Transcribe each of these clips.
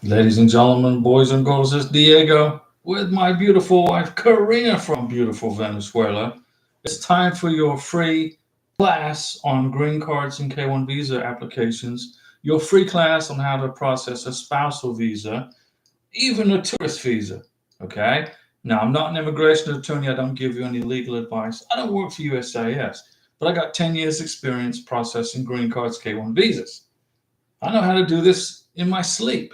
Ladies and gentlemen, boys and girls, it's Diego with my beautiful wife Karina from beautiful Venezuela. It's time for your free class on green cards and K1 visa applications, your free class on how to process a spousal visa, even a tourist visa. Okay? Now, I'm not an immigration attorney. I don't give you any legal advice. I don't work for USIS, but I got 10 years experience processing green cards, K1 visas. I know how to do this in my sleep.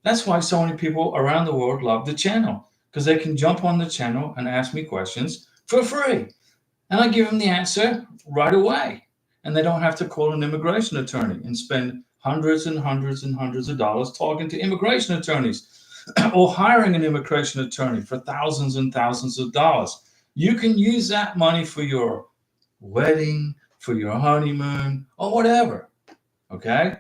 That's why so many people around the world love the channel because they can jump on the channel and ask me questions for free. And I give them the answer right away. And they don't have to call an immigration attorney and spend hundreds and hundreds and hundreds of dollars talking to immigration attorneys or hiring an immigration attorney for thousands and thousands of dollars. You can use that money for your wedding, for your honeymoon, or whatever. Okay?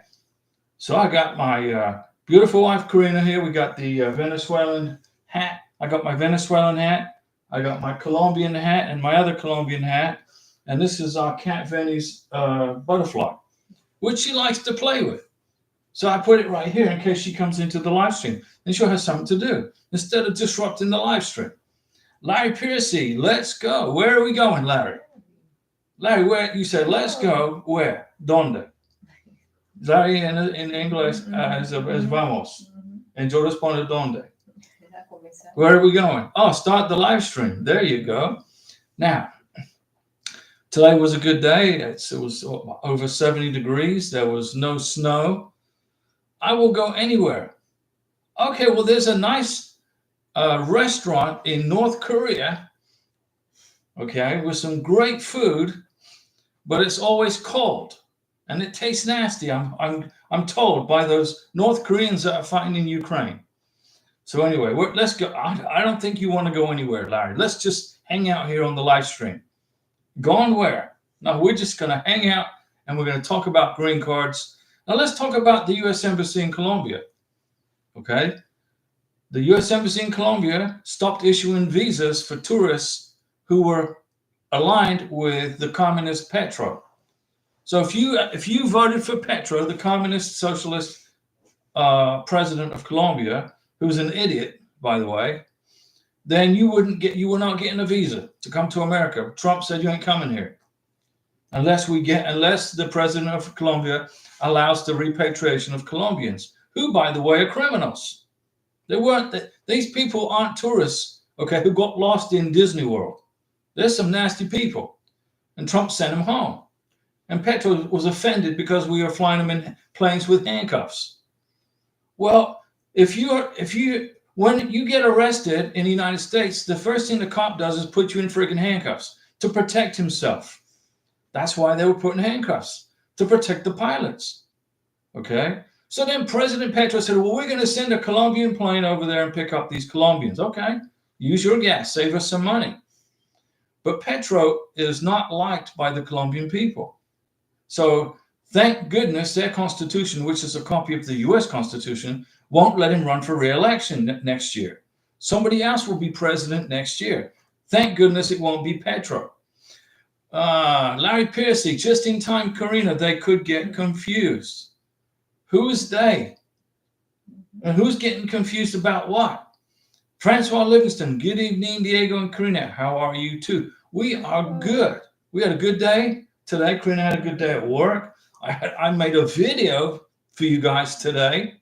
So I got my beautiful wife Karina here. We got the Venezuelan hat. I got my Venezuelan hat. I got my Colombian hat and my other Colombian hat. And this is our cat Venny's butterfly, which she likes to play with. So I put it right here in case she comes into the live stream and she'll have something to do instead of disrupting the live stream. Larry Piercy, let's go. Where are we going, Larry? Larry, where you say let's go? Where? Donde? Larry en inglés es vamos. And yo respondo donde. Where are we going? Oh, start the live stream. There you go. Now, today was a good day. It was over 70 degrees. There was no snow. I will go anywhere. Okay, well, there's a nice restaurant in North Korea, okay, with some great food, but it's always cold. And it tastes nasty. I'm told by those North Koreans that are fighting in Ukraine. So anyway, let's go. I don't think you want to go anywhere, Larry. Let's just hang out here on the live stream. Gone where? No, we're just going to hang out and we're going to talk about green cards. Now let's talk about the U.S. Embassy in Colombia. Okay, the U.S. Embassy in Colombia stopped issuing visas for tourists who were aligned with the communist Petro. So if you voted for Petro, the communist socialist president of Colombia, who's an idiot, by the way, then you were not getting a visa to come to America. Trump said you ain't coming here unless the president of Colombia allows the repatriation of Colombians, who, by the way, are criminals. These people aren't tourists, okay, who got lost in Disney World. There's some nasty people, and Trump sent them home. And Petro was offended because we were flying them in planes with handcuffs. Well, when you get arrested in the United States, the first thing the cop does is put you in freaking handcuffs to protect himself. That's why they were putting handcuffs, to protect the pilots. Okay? So then President Petro said, well, we're going to send a Colombian plane over there and pick up these Colombians. Okay, use your gas, save us some money. But Petro is not liked by the Colombian people. So thank goodness their constitution, which is a copy of the U.S. Constitution, won't let him run for re-election next year. Somebody else will be president next year. Thank goodness it won't be Petro. Larry Piercy, just in time, Karina, they could get confused. Who's they? And who's getting confused about what? Francois Livingston, good evening, Diego and Karina. How are you too? We are good. We had a good day today. Karina had a good day at work. I made a video for you guys today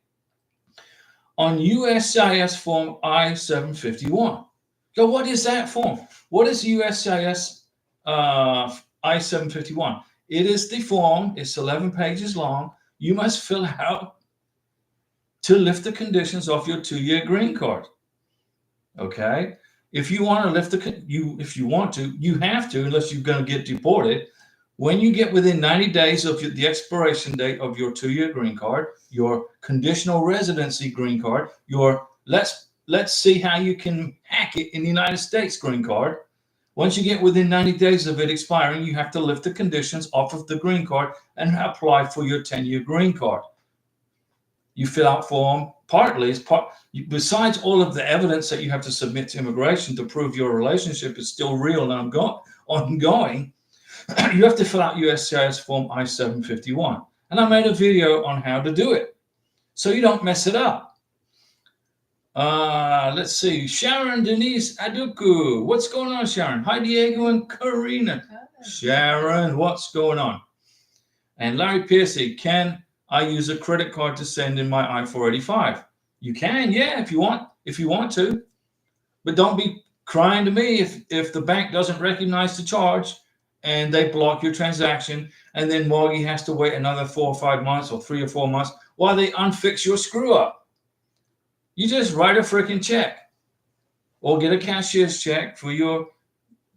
on USCIS form I-751. So what is that form? What is USCIS I-751? It is the form. It's 11 pages long. You must fill out to lift the conditions off your 2-year green card. Okay? If you want to you have to, unless you're going to get deported. When you get within 90 days of the expiration date of your 2-year green card, your conditional residency green card, your let's see how you can hack it in the United States green card. Once you get within 90 days of it expiring, you have to lift the conditions off of the green card and apply for your 10-year green card. You fill out form besides all of the evidence that you have to submit to immigration to prove your relationship is still real and ongoing. You have to fill out USCIS form I-751. And I made a video on how to do it so you don't mess it up. Let's see. Sharon Denise Aduku. What's going on, Sharon? Hi, Diego and Karina. Sharon, what's going on? And Larry Piercy, can I use a credit card to send in my I-485? You can, yeah, if you want to. But don't be crying to me if the bank doesn't recognize the charge and they block your transaction, and then Morgie has to wait another 4 or 5 months or 3 or 4 months while they unfix your screw up. You just write a freaking check or get a cashier's check for your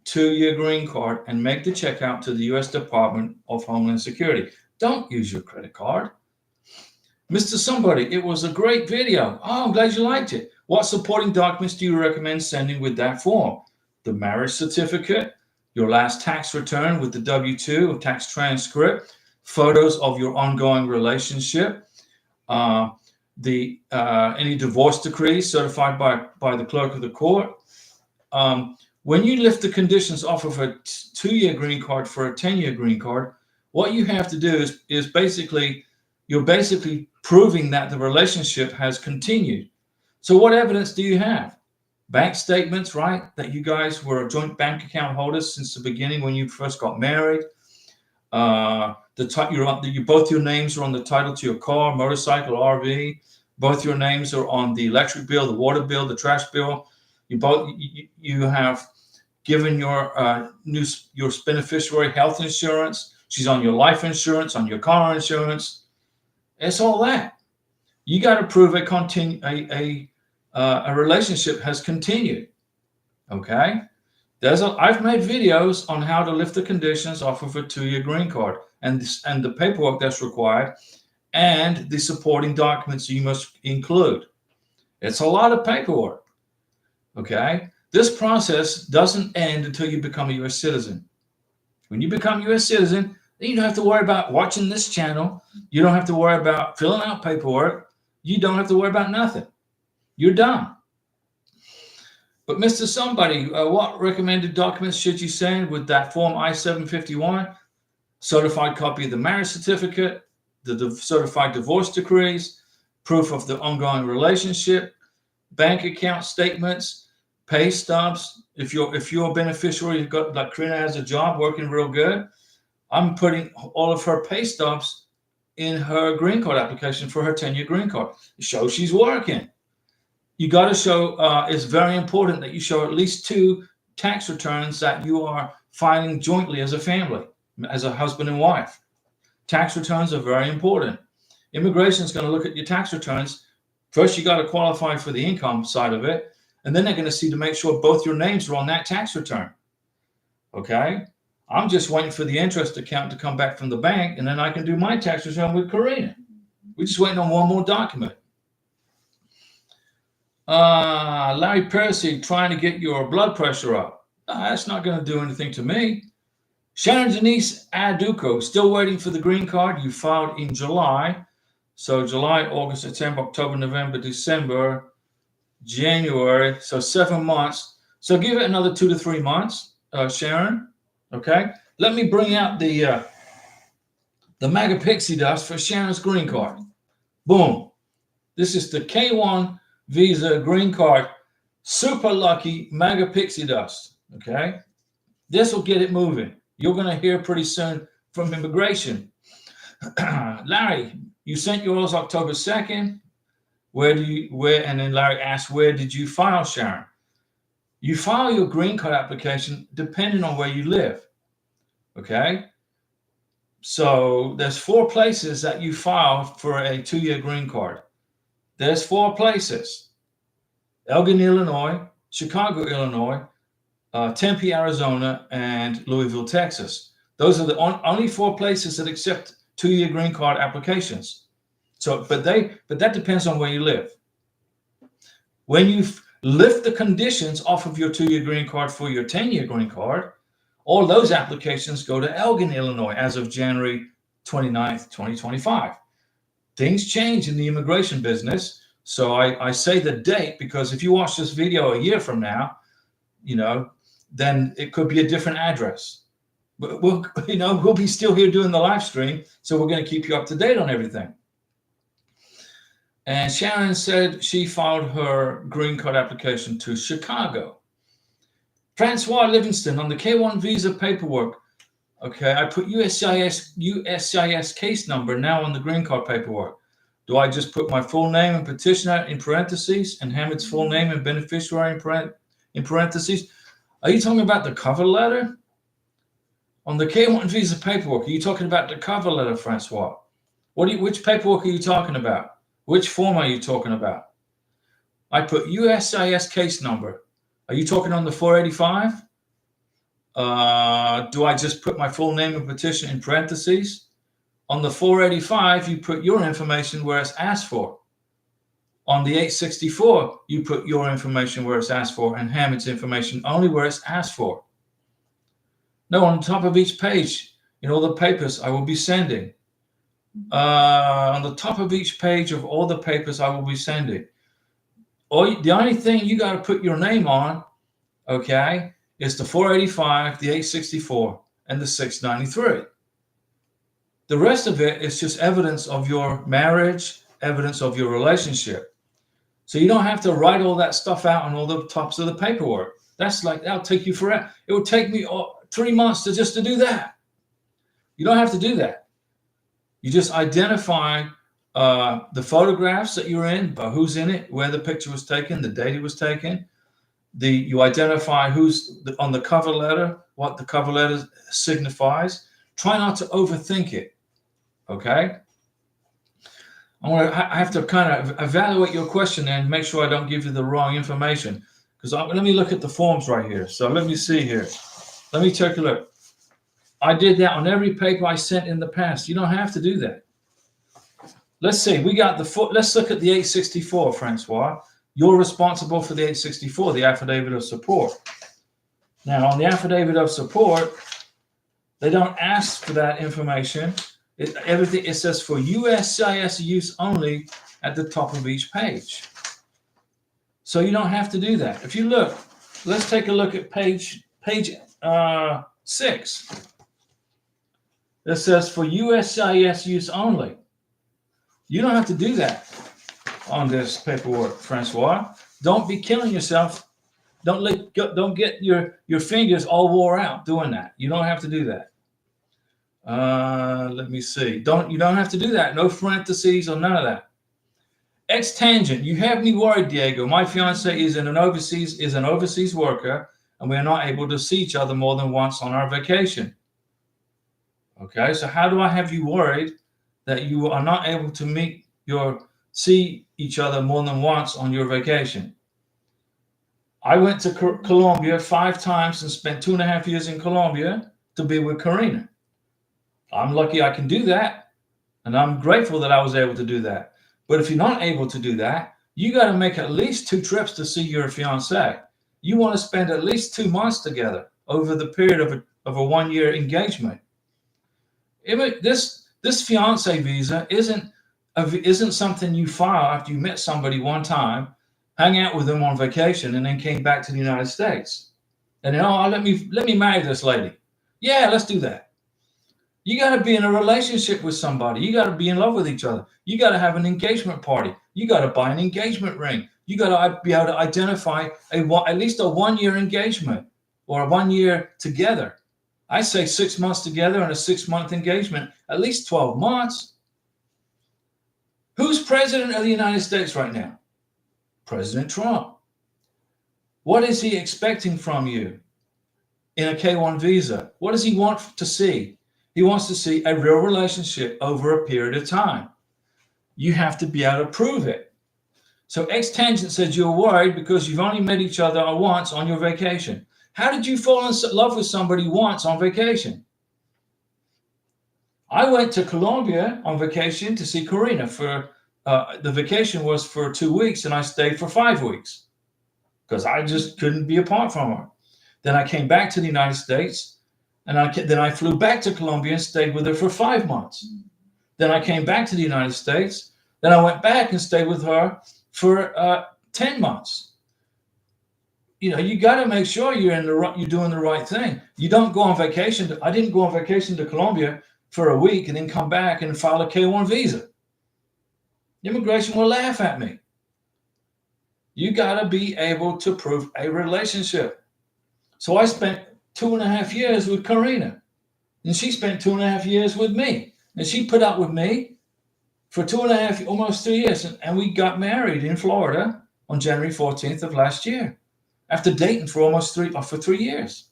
2-year green card and make the check out to the U.S. Department of Homeland Security. Don't use your credit card. Mr. Somebody, it was a great video. Oh, I'm glad you liked it. What supporting documents do you recommend sending with that form? The marriage certificate, your last tax return with the W-2 or tax transcript, photos of your ongoing relationship, any divorce decrees certified by the clerk of the court. When you lift the conditions off of a 2-year green card for a 10-year green card, what you have to do is you're basically proving that the relationship has continued. So what evidence do you have? Bank statements, right? That you guys were joint bank account holders since the beginning when you first got married. Both your names are on the title to your car, motorcycle, RV. Both your names are on the electric bill, the water bill, the trash bill. You have given your beneficiary health insurance. She's on your life insurance, on your car insurance. It's all that. You got to prove a relationship has continued. Okay. I've made videos on how to lift the conditions off of a 2-year green card and the paperwork that's required and the supporting documents you must include. It's a lot of paperwork. Okay. This process doesn't end until you become a U.S. citizen. When you become a U.S. citizen, then you don't have to worry about watching this channel. You don't have to worry about filling out paperwork. You don't have to worry about nothing. You're done. But Mr. Somebody, what recommended documents should you send with that form I-751? Certified copy of the marriage certificate, the certified divorce decrees, proof of the ongoing relationship, bank account statements, pay stubs. If you're a beneficiary, you've got, like Karina has a job working real good, I'm putting all of her pay stubs in her green card application for her 10-year green card. It shows she's working. You got to show, it's very important that you show at least 2 tax returns that you are filing jointly as a family, as a husband and wife. Tax returns are very important. Immigration is going to look at your tax returns. First, you got to qualify for the income side of it. And then they're going to see to make sure both your names are on that tax return. Okay. I'm just waiting for the interest account to come back from the bank, and then I can do my tax return with Karina. We're just waiting on one more document. Larry Percy trying to get your blood pressure up. That's not going to do anything to me. Sharon Denise Aduko, still waiting for the green card. You filed in July. So July, August, September, October, November, December, January. So 7 months. So give it another 2 to 3 months, Sharon. Okay. Let me bring out the MAGA pixie dust for Sharon's green card. Boom. This is the K1 Visa green card. Super lucky MAGA pixie dust. Okay. This will get it moving. You're going to hear pretty soon from immigration. Larry, you sent yours October 2nd. And then Larry asked, where did you file, Sharon? You file your green card application depending on where you live. Okay. So there's 4 places that you file for a 2-year green card. There's 4 places: Elgin, Illinois, Chicago, Illinois, Tempe, Arizona, and Louisville, Texas. Those are the only 4 places that accept 2-year green card applications. So, but that depends on where you live. When you lift the conditions off of your 2-year green card for your 10-year green card, all those applications go to Elgin, Illinois, as of January 29th, 2025. Things change in the immigration business. So I say the date because if you watch this video a year from now, then it could be a different address. But we'll be still here doing the live stream. So we're going to keep you up to date on everything. And Sharon said she filed her green card application to Chicago. Francois Livingston on the K1 visa paperwork. Okay, I put USCIS case number now on the green card paperwork. Do I just put my full name and petitioner in parentheses and Hamid's full name and beneficiary in parentheses? Are you talking about the cover letter? On the K1 visa paperwork, are you talking about the cover letter, Francois? Which paperwork are you talking about? Which form are you talking about? I put USCIS case number. Are you talking on the 485? Do I just put my full name and petition in parentheses? On the 485, you put your information where it's asked for. On the 864, you put your information where it's asked for and Hamid's information only where it's asked for. No, on top of each page, in all the papers I will be sending. On the top of each page of all the papers I will be sending. The only thing you got to put your name on, okay, is the 485, the 864, and the 693. The rest of it is just evidence of your marriage, evidence of your relationship. So you don't have to write all that stuff out on all the tops of the paperwork. That'll take you forever. It would take me 3 months just to do that. You don't have to do that. You just identify the photographs that you're in, who's in it, where the picture was taken, the date it was taken. You identify who's on the cover letter, what the cover letter signifies. Try not to overthink it. Okay? I have to kind of evaluate your question and make sure I don't give you the wrong information. Because let me look at the forms right here. So let me see here. Let me take a look. I did that on every paper I sent in the past. You don't have to do that. Let's see. Let's look at the 864, Francois. You're responsible for the 864, the affidavit of support. Now, on the affidavit of support, they don't ask for that information. It says for USCIS use only at the top of each page. So you don't have to do that. If you look, let's take a look at page 6. It says for USCIS use only. You don't have to do that on this paperwork, Francois. Don't be killing yourself. Don't get your fingers all wore out doing that. You don't have to do that. Let me see. You don't have to do that. No parentheses or none of that. Ex-tangent. You have me worried, Diego. My fiance is an overseas worker, and we are not able to see each other more than once on our vacation. Okay, so how do I have you worried that you are not able to see each other more than once on your vacation? I went to Colombia 5 times and spent 2.5 years in Colombia to be with Karina. I'm lucky I can do that, and I'm grateful that I was able to do that. But if you're not able to do that, you got to make at least 2 trips to see your fiance. You want to spend at least 2 months together over the period of a 1-year engagement. This fiance visa isn't something you file after you met somebody one time, hang out with them on vacation, and then came back to the United States. And then, let me marry this lady. Yeah, let's do that. You got to be in a relationship with somebody. You got to be in love with each other. You got to have an engagement party. You got to buy an engagement ring. You got to be able to identify at least a 1-year engagement or a 1 year together. I say 6 months together and a 6-month engagement, at least 12 months. Who's president of the United States right now? President Trump. What is he expecting from you in a K1 visa? What does he want to see? He wants to see a real relationship over a period of time. You have to be able to prove it. So ex-tangent said you're worried because you've only met each other once on your vacation. How did you fall in love with somebody once on vacation? I went to Colombia on vacation to see Karina. The vacation was for 2 weeks, and I stayed for 5 weeks because I just couldn't be apart from her. Then I came back to the United States. And then I flew back to Colombia and stayed with her for 5 months. Then I came back to the United States. Then I went back and stayed with her for 10 months. You got to make sure you're doing the right thing. You don't go on vacation. I didn't go on vacation to Colombia for a week and then come back and file a K1 visa. Immigration will laugh at me. You got to be able to prove a relationship. So I spent 2.5 years with Karina, and she spent 2.5 years with me. And she put up with me for 2.5, almost 3 years. And we got married in Florida on January 14th of last year, after dating for almost 3 years.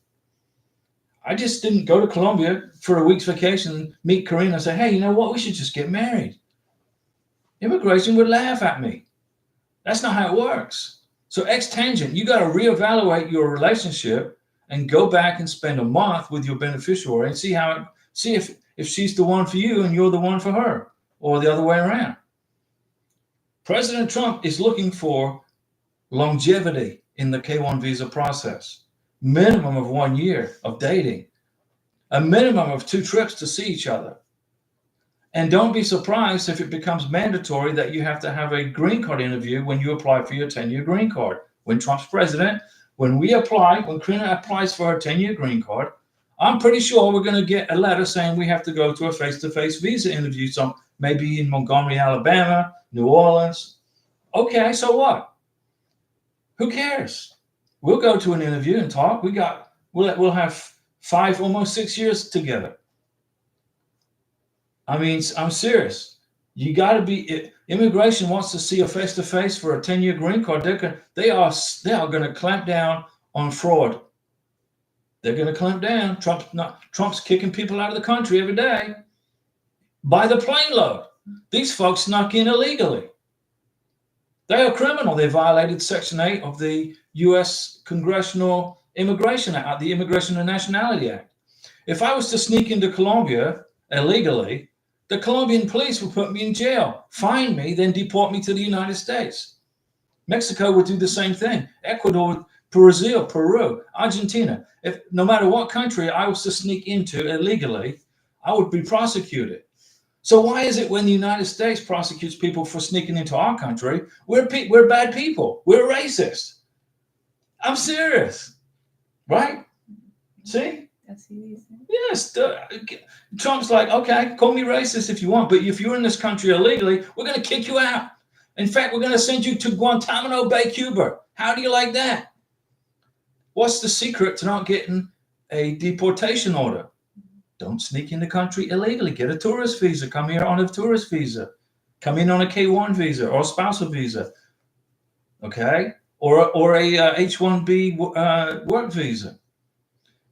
I just didn't go to Colombia for a week's vacation, meet Karina, and say, hey, you know what? We should just get married. Immigration would laugh at me. That's not how it works. So ex-tangent, you got to reevaluate your relationship and go back and spend a month with your beneficiary and see if she's the one for you and you're the one for her, or the other way around. President Trump is looking for longevity in the K-1 visa process. Minimum of 1 year of dating, a minimum of 2 trips to see each other. And don't be surprised if it becomes mandatory that you have to have a green card interview when you apply for your 10-year green card. When Trump's president, when Karina applies for her 10-year green card, I'm pretty sure we're going to get a letter saying we have to go to a face-to-face visa interview, maybe in Montgomery, Alabama, New Orleans. Okay, so what? Who cares? We'll go to an interview and talk. We'll have 5, almost 6 years together. I mean, I'm serious. You got to be. Immigration wants to see a face-to-face for a 10-year green card. They are going to clamp down on fraud. They're going to clamp down. Trump's kicking people out of the country every day by the plane load. These folks snuck in illegally. They are criminal. They violated Section 8 of the U.S. Congressional Immigration Act, the Immigration and Nationality Act. If I was to sneak into Colombia illegally, the Colombian police would put me in jail, fine me, then deport me to the United States. Mexico would do the same thing. Ecuador, Brazil, Peru, Argentina. No matter what country I was to sneak into illegally, I would be prosecuted. So why is it when the United States prosecutes people for sneaking into our country, we're bad people, we're racist? I'm serious, right? See? That's easy. Yes. Trump's like, okay, call me racist if you want, but if you're in this country illegally, we're going to kick you out. In fact, we're going to send you to Guantanamo Bay, Cuba. How do you like that? What's the secret to not getting a deportation order? Don't sneak in the country illegally. Get a tourist visa. Come here on a tourist visa. Come in on a K-1 visa or a spousal visa. Okay? Or a H-1B work visa.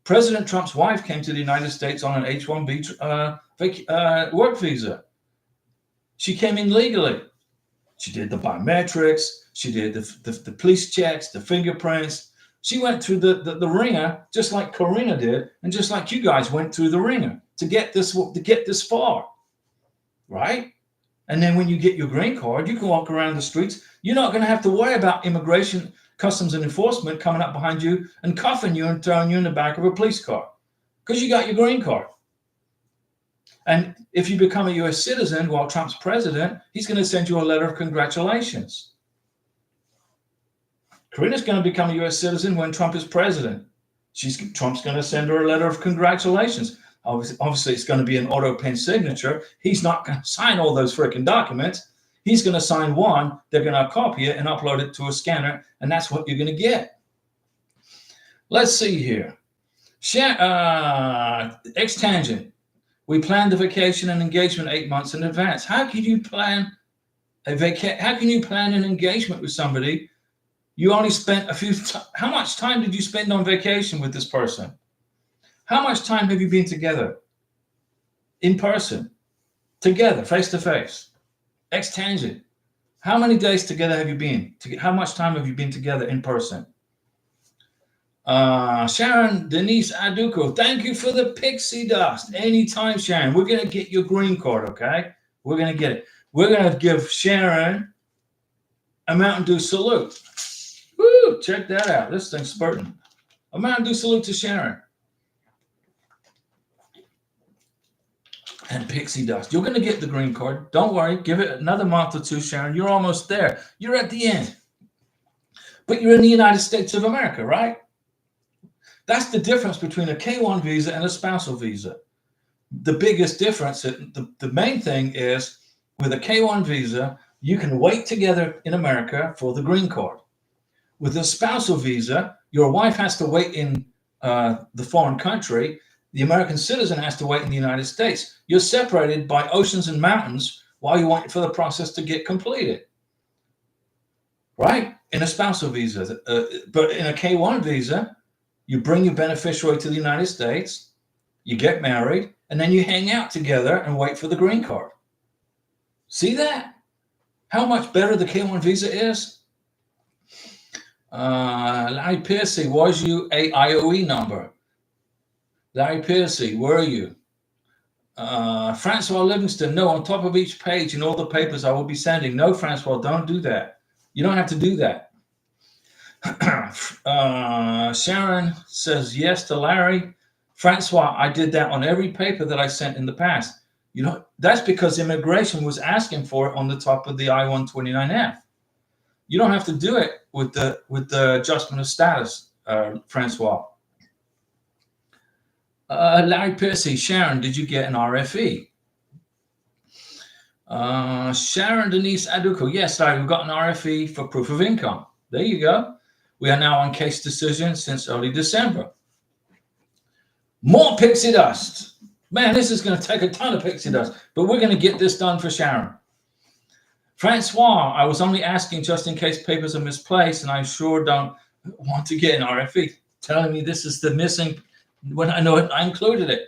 President Trump's wife came to the United States on an H-1B work visa. She came in legally. She did the biometrics. She did the police checks, the fingerprints. She went through the ringer, just like Karina did, and just like you guys went through the ringer to get this far, right? And then when you get your green card, you can walk around the streets. You're not going to have to worry about immigration, customs, and enforcement coming up behind you and cuffing you and throwing you in the back of a police car because you got your green card. And if you become a U.S. citizen while Trump's president, he's going to send you a letter of congratulations. Karina's going to become a U.S. citizen when Trump is president. Trump's going to send her a letter of congratulations. Obviously, it's going to be an auto pen signature. He's not going to sign all those freaking documents. He's going to sign one. They're going to copy it and upload it to a scanner, and that's what you're going to get. Let's see here. Ex-tangent. We planned the vacation and engagement 8 months in advance. How can you plan How can you plan an engagement with somebody? You only spent how much time did you spend on vacation with this person? How much time have you been together? In person, together, face to face, ex-tangent. How many days together have you been? How much time have you been together in person? Sharon Denise Aduko, thank you for the pixie dust. Anytime, Sharon. We're going to get your green card, okay? We're going to get it. We're going to give Sharon a Mountain Dew salute. Woo, check that out. This thing's spurting. A Mountain Dew salute to Sharon. And pixie dust. You're going to get the green card. Don't worry. Give it another month or two, Sharon. You're almost there. You're at the end. But you're in the United States of America, right? That's the difference between a K-1 visa and a spousal visa. The biggest difference, the main thing is with a K-1 visa, You can wait together in America for the green card. With a spousal visa, your wife has to wait in the foreign country. The American citizen has to wait in the United States. You're separated by oceans and mountains while you wait for the process to get completed. Right? In a spousal visa. But in a K1 visa, you bring your beneficiary to the United States, you get married, and then you hang out together and wait for the green card. See that? How much better the K1 visa is? Larry Piercy, was you a IOE number? Larry Piercy, were you? Francois Livingston, no, on top of each page in all the papers I will be sending. No, Francois, don't do that. You don't have to do that. Sharon says yes to Larry. Francois, I did that on every paper that I sent in the past. You know, that's because immigration was asking for it on the top of the I-129F. You don't have to do it with the adjustment of status, Francois. Larry Piercy, Sharon, did you get an RFE? Sharon Denise Aduko, yes, Larry, we've got an RFE for proof of income. There you go. We are now on case decision since early December. More pixie dust. Man, this is going to take a ton of pixie dust, but we're going to get this done for Sharon. Francois, I was only asking just in case papers are misplaced, and I sure don't want to get an RFE. Telling me this is the missing, when I know it, I included it.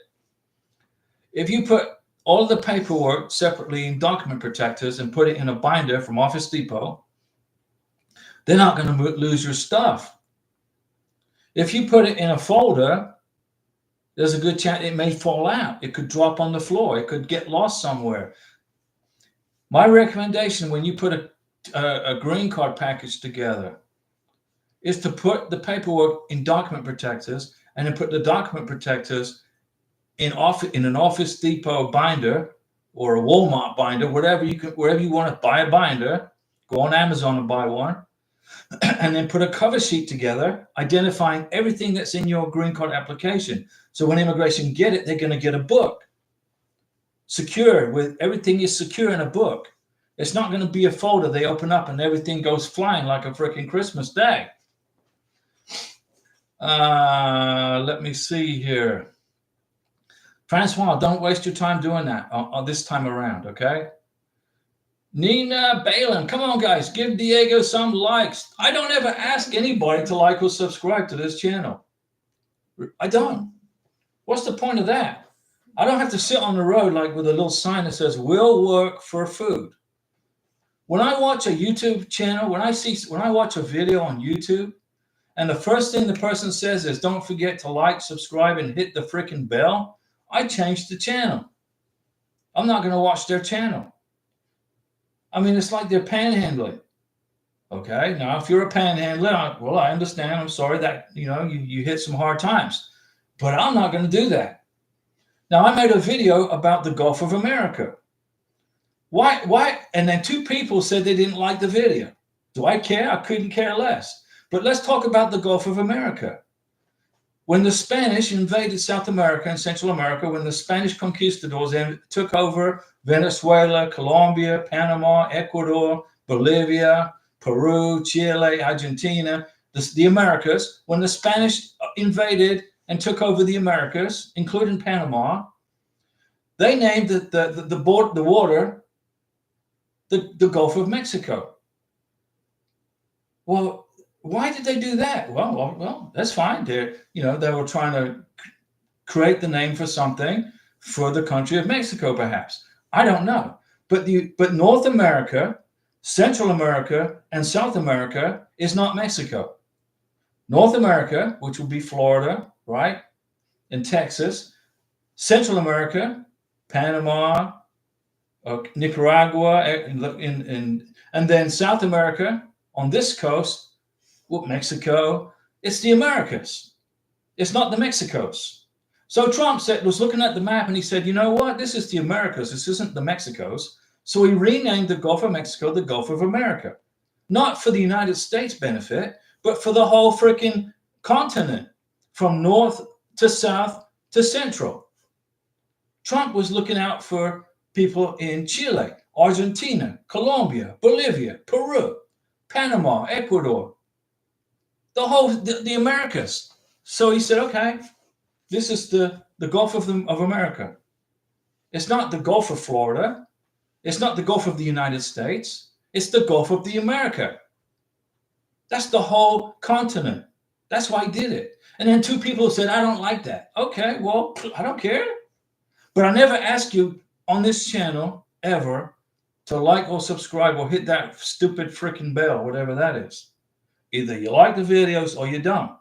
If you put all of the paperwork separately in document protectors and put it in a binder from Office Depot, they're not going to lose your stuff. If you put it in a folder, there's a good chance it may fall out. It could drop on the floor. It could get lost somewhere. My recommendation when you put a green card package together is to put the paperwork in document protectors and then put the document protectors in an Office Depot binder or a Walmart binder, wherever you want to buy a binder. Go on Amazon and buy one. And then put a cover sheet together identifying everything that's in your green card application. So when immigration get it, they're going to get a book. Secure, with everything is secure in a book. It's not going to be a folder they open up and everything goes flying like a freaking Christmas day. Let me see here. Francois, don't waste your time doing that this time around, okay? Nina Balin, come on, guys, give Diego some likes. I don't ever ask anybody to like or subscribe to this channel. I don't. What's the point of that? I don't have to sit on the road like with a little sign that says, will work for food. When I watch a YouTube channel, when I watch a video on YouTube, and the first thing the person says is, don't forget to like, subscribe, and hit the freaking bell, I change the channel. I'm not going to watch their channel. I mean, it's like they're panhandling. Okay, now if you're a panhandler, well, I understand. I'm sorry that you hit some hard times, but I'm not going to do that. Now, I made a video about the Gulf of America. Why? And then 2 people said they didn't like the video. Do I care? I couldn't care less. But let's talk about the Gulf of America. When the Spanish invaded South America and Central America, when the Spanish conquistadors took over Venezuela, Colombia, Panama, Ecuador, Bolivia, Peru, Chile, Argentina, the Americas, when the Spanish invaded and took over the Americas, including Panama, they named the water the Gulf of Mexico. Well, why did they do that? Well, that's fine. They were trying to create the name for something for the country of Mexico, perhaps. I don't know. But North America, Central America, and South America is not Mexico. North America, which would be Florida, right, and Texas. Central America, Panama, Nicaragua, and then South America on this coast, Mexico. It's the Americas. It's not the Mexicos. So Trump was looking at the map and he said, you know what? This is the Americas. This isn't the Mexicos. So he renamed the Gulf of Mexico the Gulf of America. Not for the United States benefit, but for the whole freaking continent, from north to south to central. Trump was looking out for people in Chile, Argentina, Colombia, Bolivia, Peru, Panama, Ecuador, the Americas. So he said, okay, this is the Gulf of America. It's not the Gulf of Florida. It's not the Gulf of the United States. It's the Gulf of the America. That's the whole continent. That's why he did it. And then two people said, I don't like that. Okay, well, I don't care. But I never ask you on this channel ever to like or subscribe or hit that stupid freaking bell, whatever that is. Either you like the videos or you don't.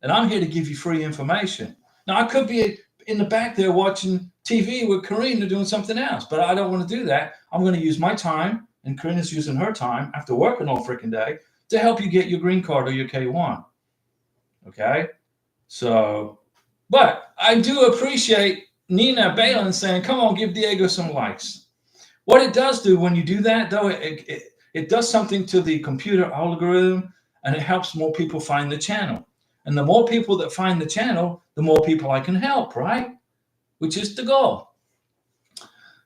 And I'm here to give you free information. Now, I could be in the back there watching TV with Karina doing something else, but I don't want to do that. I'm going to use my time, and Karina's using her time after working all freaking day to help you get your green card or your K1. Okay? So, but I do appreciate Nina Balin saying, come on, give Diego some likes. What it does do when you do that, though, it does something to the computer algorithm, and it helps more people find the channel. And the more people that find the channel, the more people I can help, right? Which is the goal.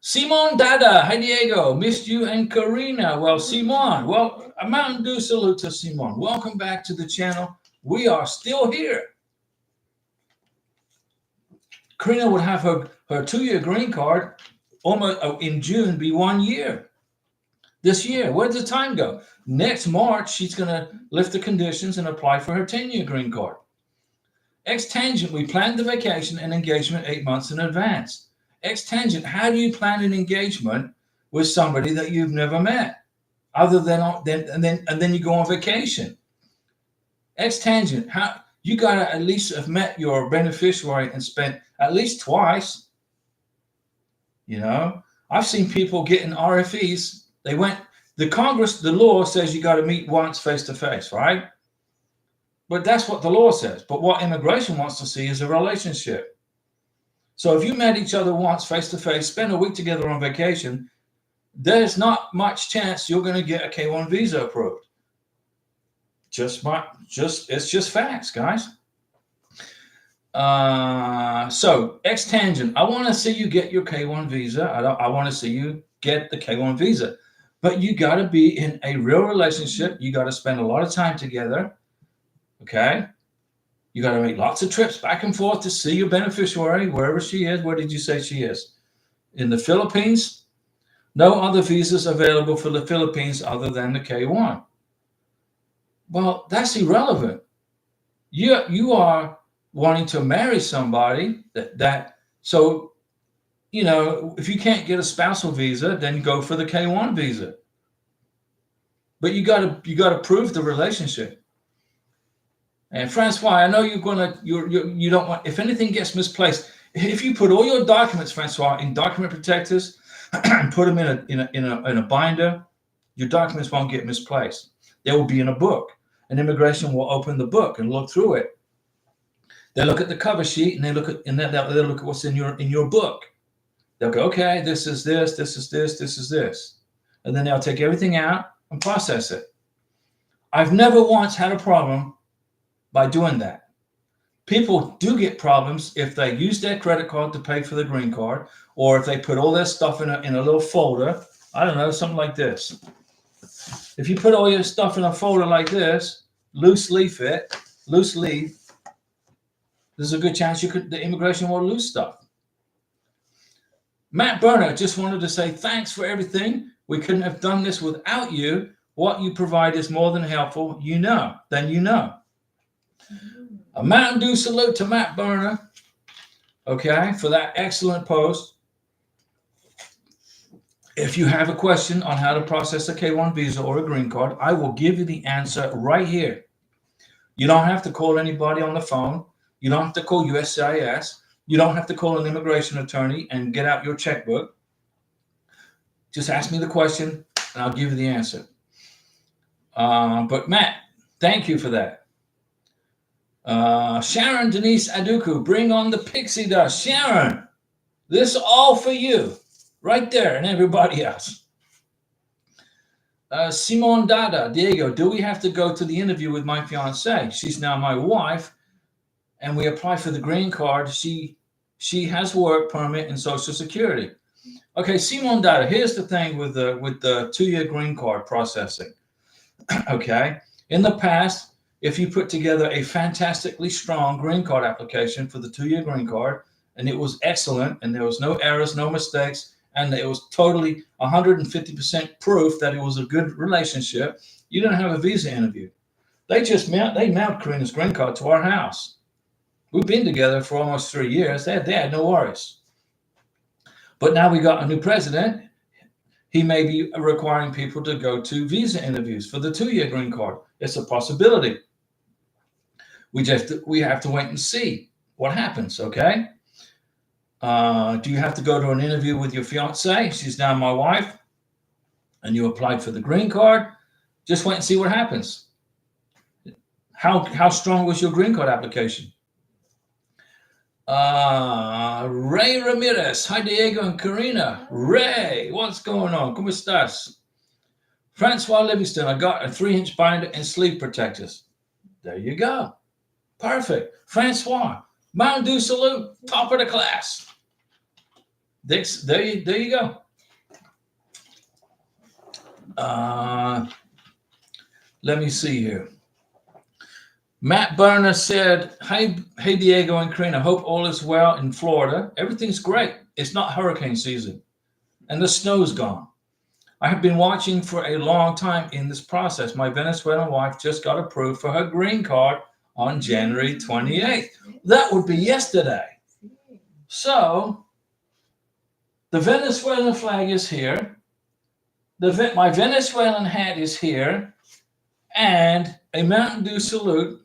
Simon Dada, hi Diego, missed you and Karina. Well, Simon, well, a Mountain Dew salute to Simon. Welcome back to the channel. We are still here. Karina would have her 2-year green card almost in June be 1 year. This year, where does the time go? Next March, she's going to lift the conditions and apply for her 10-year green card. Ex-tangent, we planned the vacation and engagement 8 months in advance. Ex-tangent, how do you plan an engagement with somebody that you've never met, other than and then you go on vacation? Ex-tangent, how you got to at least have met your beneficiary and spent at least twice. You know, I've seen people getting RFEs. The law says you got to meet once face to face, right? But that's what the law says. But what immigration wants to see is a relationship. So if you met each other once face to face, spend a week together on vacation, there's not much chance you're going to get a K1 visa approved. It's just facts, guys. So ex-tangent, I want to see you get your K1 visa. I want to see you get the K1 visa. But you got to be in a real relationship. You got to spend a lot of time together. Okay? You got to make lots of trips back and forth to see your beneficiary, wherever she is. Where did you say she is? In the Philippines? No other visas available for the Philippines other than the K1. Well, that's irrelevant. You are wanting to marry somebody so, you know, if you can't get a spousal visa, then go for the K1 visa. But you got to prove the relationship. And Francois, I know you don't want, if anything gets misplaced, if you put all your documents, Francois, in document protectors and put them in a binder, your documents won't get misplaced. They will be in a book. And immigration will open the book and look through it. They look at the cover sheet and they'll look at what's in your book. They'll go, okay, this is this, this is this, this is this. And then they'll take everything out and process it. I've never once had a problem by doing that. People do get problems if they use their credit card to pay for the green card, or if they put all their stuff in a little folder. I don't know, something like this. If you put all your stuff in a folder like this, loose leaf, there's a good chance the immigration will lose stuff. Matt Berner just wanted to say thanks for everything. We couldn't have done this without you. What you provide is more than helpful. You know. A Mountain Dew salute to Matt Berner, okay, for that excellent post. If you have a question on how to process a K1 visa or a green card, I will give you the answer right here. You don't have to call anybody on the phone. You don't have to call USCIS. You don't have to call an immigration attorney and get out your checkbook. Just ask me the question and I'll give you the answer. But Matt, thank you for that. Sharon Denise Aduku, bring on the pixie dust. Sharon, this is all for you. Right there, and everybody else. Simon Dada, Diego, do we have to go to the interview with my fiancée? She's now my wife, and we apply for the green card. She has work permit and Social Security. Okay, Simon Data. Here's the thing with the 2-year green card processing. Okay, in the past, if you put together a fantastically strong green card application for the 2-year green card, and it was excellent, and there was no errors, no mistakes, and it was totally 150% proof that it was a good relationship, you didn't have a visa interview. They mailed Karina's green card to our house. We've been together for almost 3 years. They had no worries. But now we got a new president. He may be requiring people to go to visa interviews for the 2-year green card. It's a possibility. We have to wait and see what happens. Okay. Do you have to go to an interview with your fiance? She's now my wife, and you applied for the green card. Just wait and see what happens. How strong was your green card application? Ray Ramirez. Hi, Diego and Karina. Ray, what's going on? ¿Cómo estás? Francois Livingston. I got a 3-inch binder and sleeve protectors. There you go. Perfect. Francois. Mountain Dew salute. Top of the class. There you go. Let me see here. Matt Burner said, hey Diego and Karina, hope all is well in Florida. Everything's great. It's not hurricane season, and the snow's gone. I have been watching for a long time in this process. My Venezuelan wife just got approved for her green card on January 28th. That would be yesterday. So the Venezuelan flag is here. My Venezuelan hat is here, and a Mountain Dew salute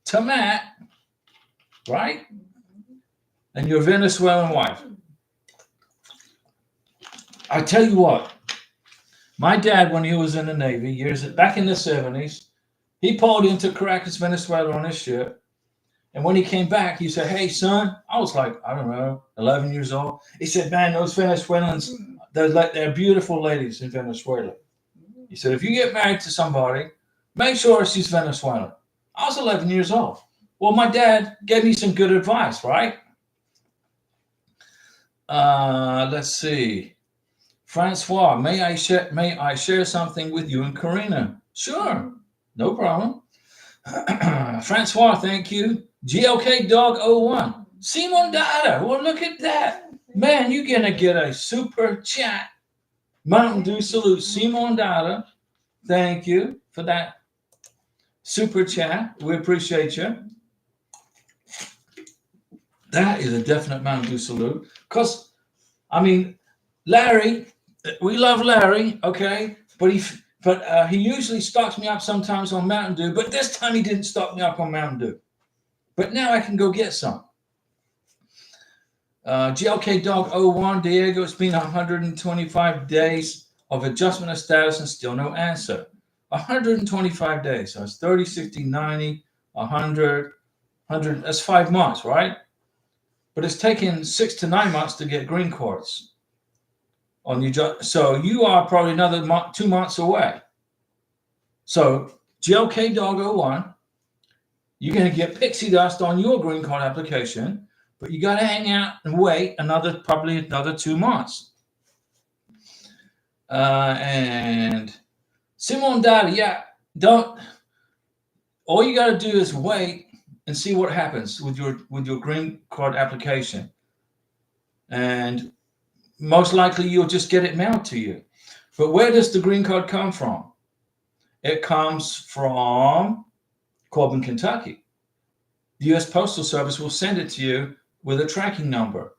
to Matt, right? And your Venezuelan wife. I tell you what, my dad, when he was in the Navy, back in the 70s, he pulled into Caracas, Venezuela on his ship. And when he came back, he said, hey, son, I was like, I don't know, 11 years old. He said, man, those Venezuelans, they're beautiful ladies in Venezuela. He said, if you get married to somebody, make sure she's Venezuelan. I was 11 years old. Well, my dad gave me some good advice, right? Let's see. Francois, may I share something with you and Karina? Sure, no problem. Francois, thank you. GLK Dog 01. Simon Dada. Well, look at that. Man, you're going to get a super chat. Mountain Dew salute. Simon Dada. Thank you for that super chat. We appreciate you. That is a definite Mountain Dew salute. Because, I mean, Larry, we love Larry, okay? But he usually stocks me up sometimes on Mountain Dew. But this time he didn't stock me up on Mountain Dew. But now I can go get some. GLK Dog 01, Diego, it's been 125 days of adjustment of status and still no answer. 125 days. So it's 30, 60, 90, 100, that's 5 months, right? But it's taken 6 to 9 months to get green cards. So you are probably another 2 months away. So GLK Dog 01, you're going to get pixie dust on your green card application, but you got to hang out and wait probably another 2 months. And Simon Dada, all you got to do is wait and see what happens with your green card application. And most likely you'll just get it mailed to you. But where does the green card come from? It comes from Corbin, Kentucky. The U.S. Postal Service will send it to you with a tracking number.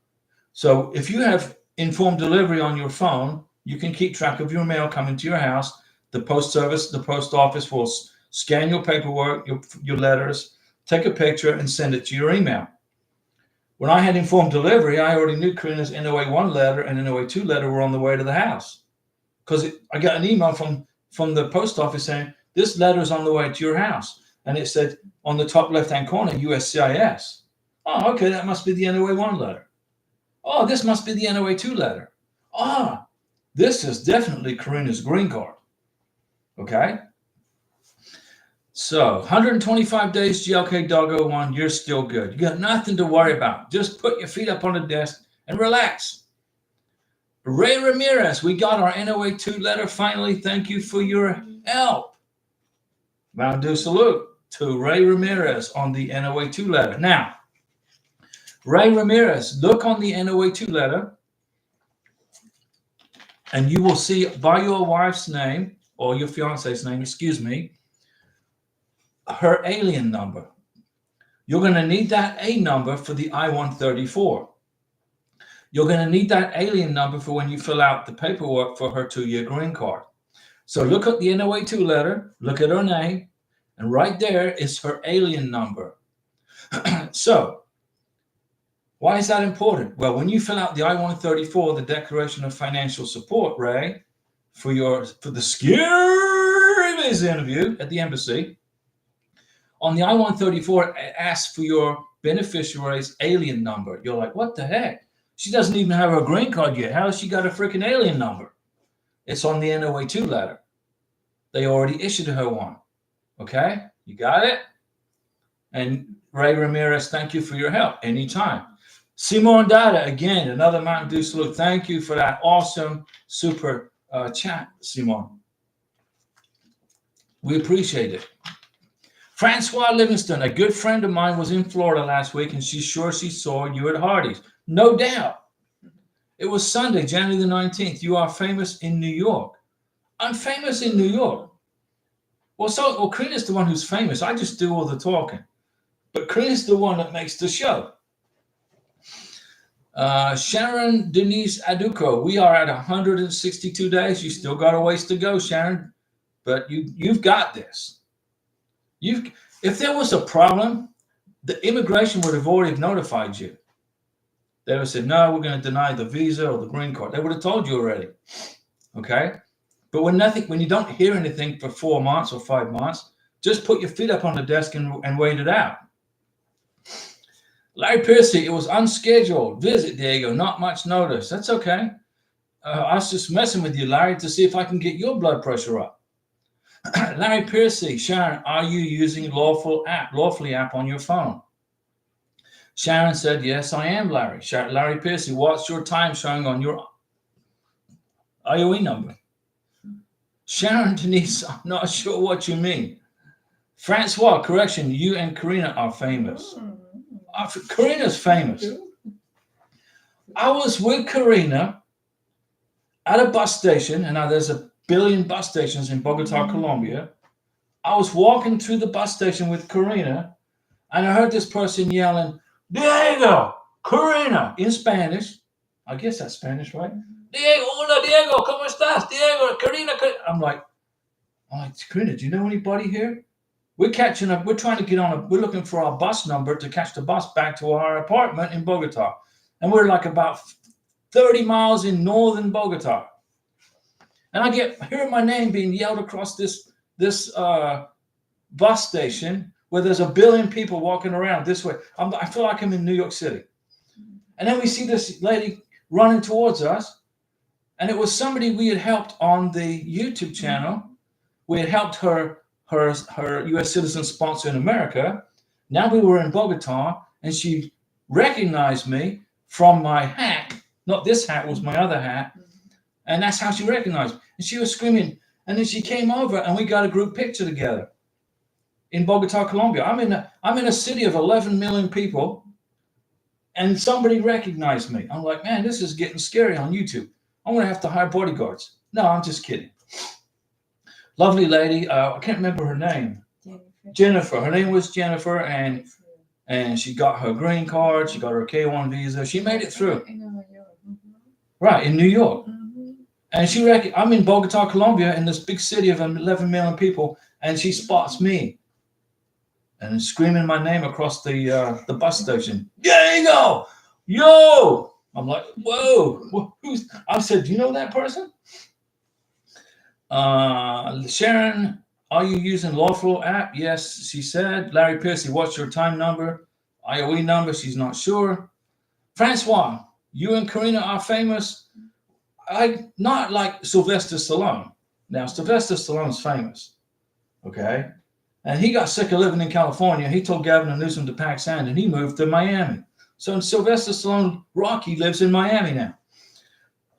So if you have informed delivery on your phone, you can keep track of your mail coming to your house. The post office will scan your paperwork, your letters, take a picture, and send it to your email. When I had informed delivery, I already knew Karina's NOA 1 letter and NOA 2 letter were on the way to the house. Because I got an email from the post office saying, this letter is on the way to your house. And it said on the top left-hand corner, USCIS. Oh, okay, that must be the NOA 1 letter. Oh, this must be the NOA 2 letter. Ah, this is definitely Karina's green card. Okay? So 125 days, GLK Doggo 1, you're still good. You got nothing to worry about. Just put your feet up on the desk and relax. Ray Ramirez, we got our NOA2 letter finally. Thank you for your help. Round due salute to Ray Ramirez on the NOA2 letter. Now, Ray Ramirez, look on the NOA2 letter, and you will see by your wife's name, or your fiance's name, excuse me, her alien number. You're going to need that A number for the I-134. You're going to need that alien number for when you fill out the paperwork for her 2-year green card. So look at the NOA2 letter, look at her name, and right there is her alien number. So, why is that important? Well, when you fill out the I-134, the Declaration of Financial Support, Ray, for the scary visa interview at the embassy, on the I-134, it asks for your beneficiary's alien number. You're like, what the heck? She doesn't even have her green card yet. How has she got a freaking alien number? It's on the NOA2 letter. They already issued her one. Okay? You got it? And Ray Ramirez, thank you for your help anytime. Simon Dada, again, another Mountain Dew salute. Thank you for that awesome, super chat, Simon. We appreciate it. Francois Livingston, a good friend of mine, was in Florida last week, and she's sure she saw you at Hardee's. No doubt. It was Sunday, January the 19th. You are famous in New York. I'm famous in New York. Well, Karina's the one who's famous. I just do all the talking. But Karina's the one that makes the show. Sharon Denise Aduko, we are at 162 days. You still got a ways to go, Sharon. But you've got this. If there was a problem, the immigration would have already notified you. They would have said, no, we're going to deny the visa or the green card. They would have told you already. Okay? But when you don't hear anything for 4 months or 5 months, just put your feet up on the desk and wait it out. Larry Piercy, it was unscheduled. Visit, Diego, not much notice. That's okay. I was just messing with you, Larry, to see if I can get your blood pressure up. Larry Piercy, Sharon, are you using Lawfully app on your phone? Sharon said, yes, I am, Larry. Larry Piercy, what's your time showing on your IOE number? Sharon Denise, I'm not sure what you mean. Francois, correction, you and Karina are famous. Karina's famous. I was with Karina at a bus station, and now there's a billion bus stations in Bogota, Colombia. I was walking through the bus station with Karina, and I heard this person yelling, Diego, Karina, in Spanish. I guess that's Spanish, right? Diego, hola, Diego, ¿cómo estás? Diego, Karina. I'm like, Karina, do you know anybody here? We're catching up. We're trying to get on we're looking for our bus number to catch the bus back to our apartment in Bogota. And we're like about 30 miles in northern Bogota. And I hear my name being yelled across this bus station where there's a billion people walking around this way. I feel like I'm in New York City. And then we see this lady running towards us. And it was somebody we had helped on the YouTube channel. We had helped her U.S. citizen sponsor in America. Now we were in Bogota, and she recognized me from my hat. Not this hat, was my other hat. And that's how she recognized me. And she was screaming. And then she came over, and we got a group picture together in Bogota, Colombia. I'm in a city of 11 million people, and somebody recognized me. I'm like, man, this is getting scary on YouTube. I'm going to have to hire bodyguards. No, I'm just kidding. Lovely lady. I can't remember her name. Jennifer. Her name was Jennifer, and she got her green card. She got her K1 visa. She made it through. Right, in New York. And I'm in Bogota, Colombia, in this big city of 11 million people, and she spots me and screaming my name across the bus station. Diego! Yo! I'm like, whoa. I said, do you know that person? Sharon, are you using Lawful app? Yes, she said. Larry Piercy, what's your time number? IOE number, she's not sure. Francois, you and Karina are famous. Not like Sylvester Stallone. Now, Sylvester Stallone's famous, okay? And he got sick of living in California. He told Gavin Newsom to pack sand, and he moved to Miami. So Sylvester Stallone, Rocky, lives in Miami now.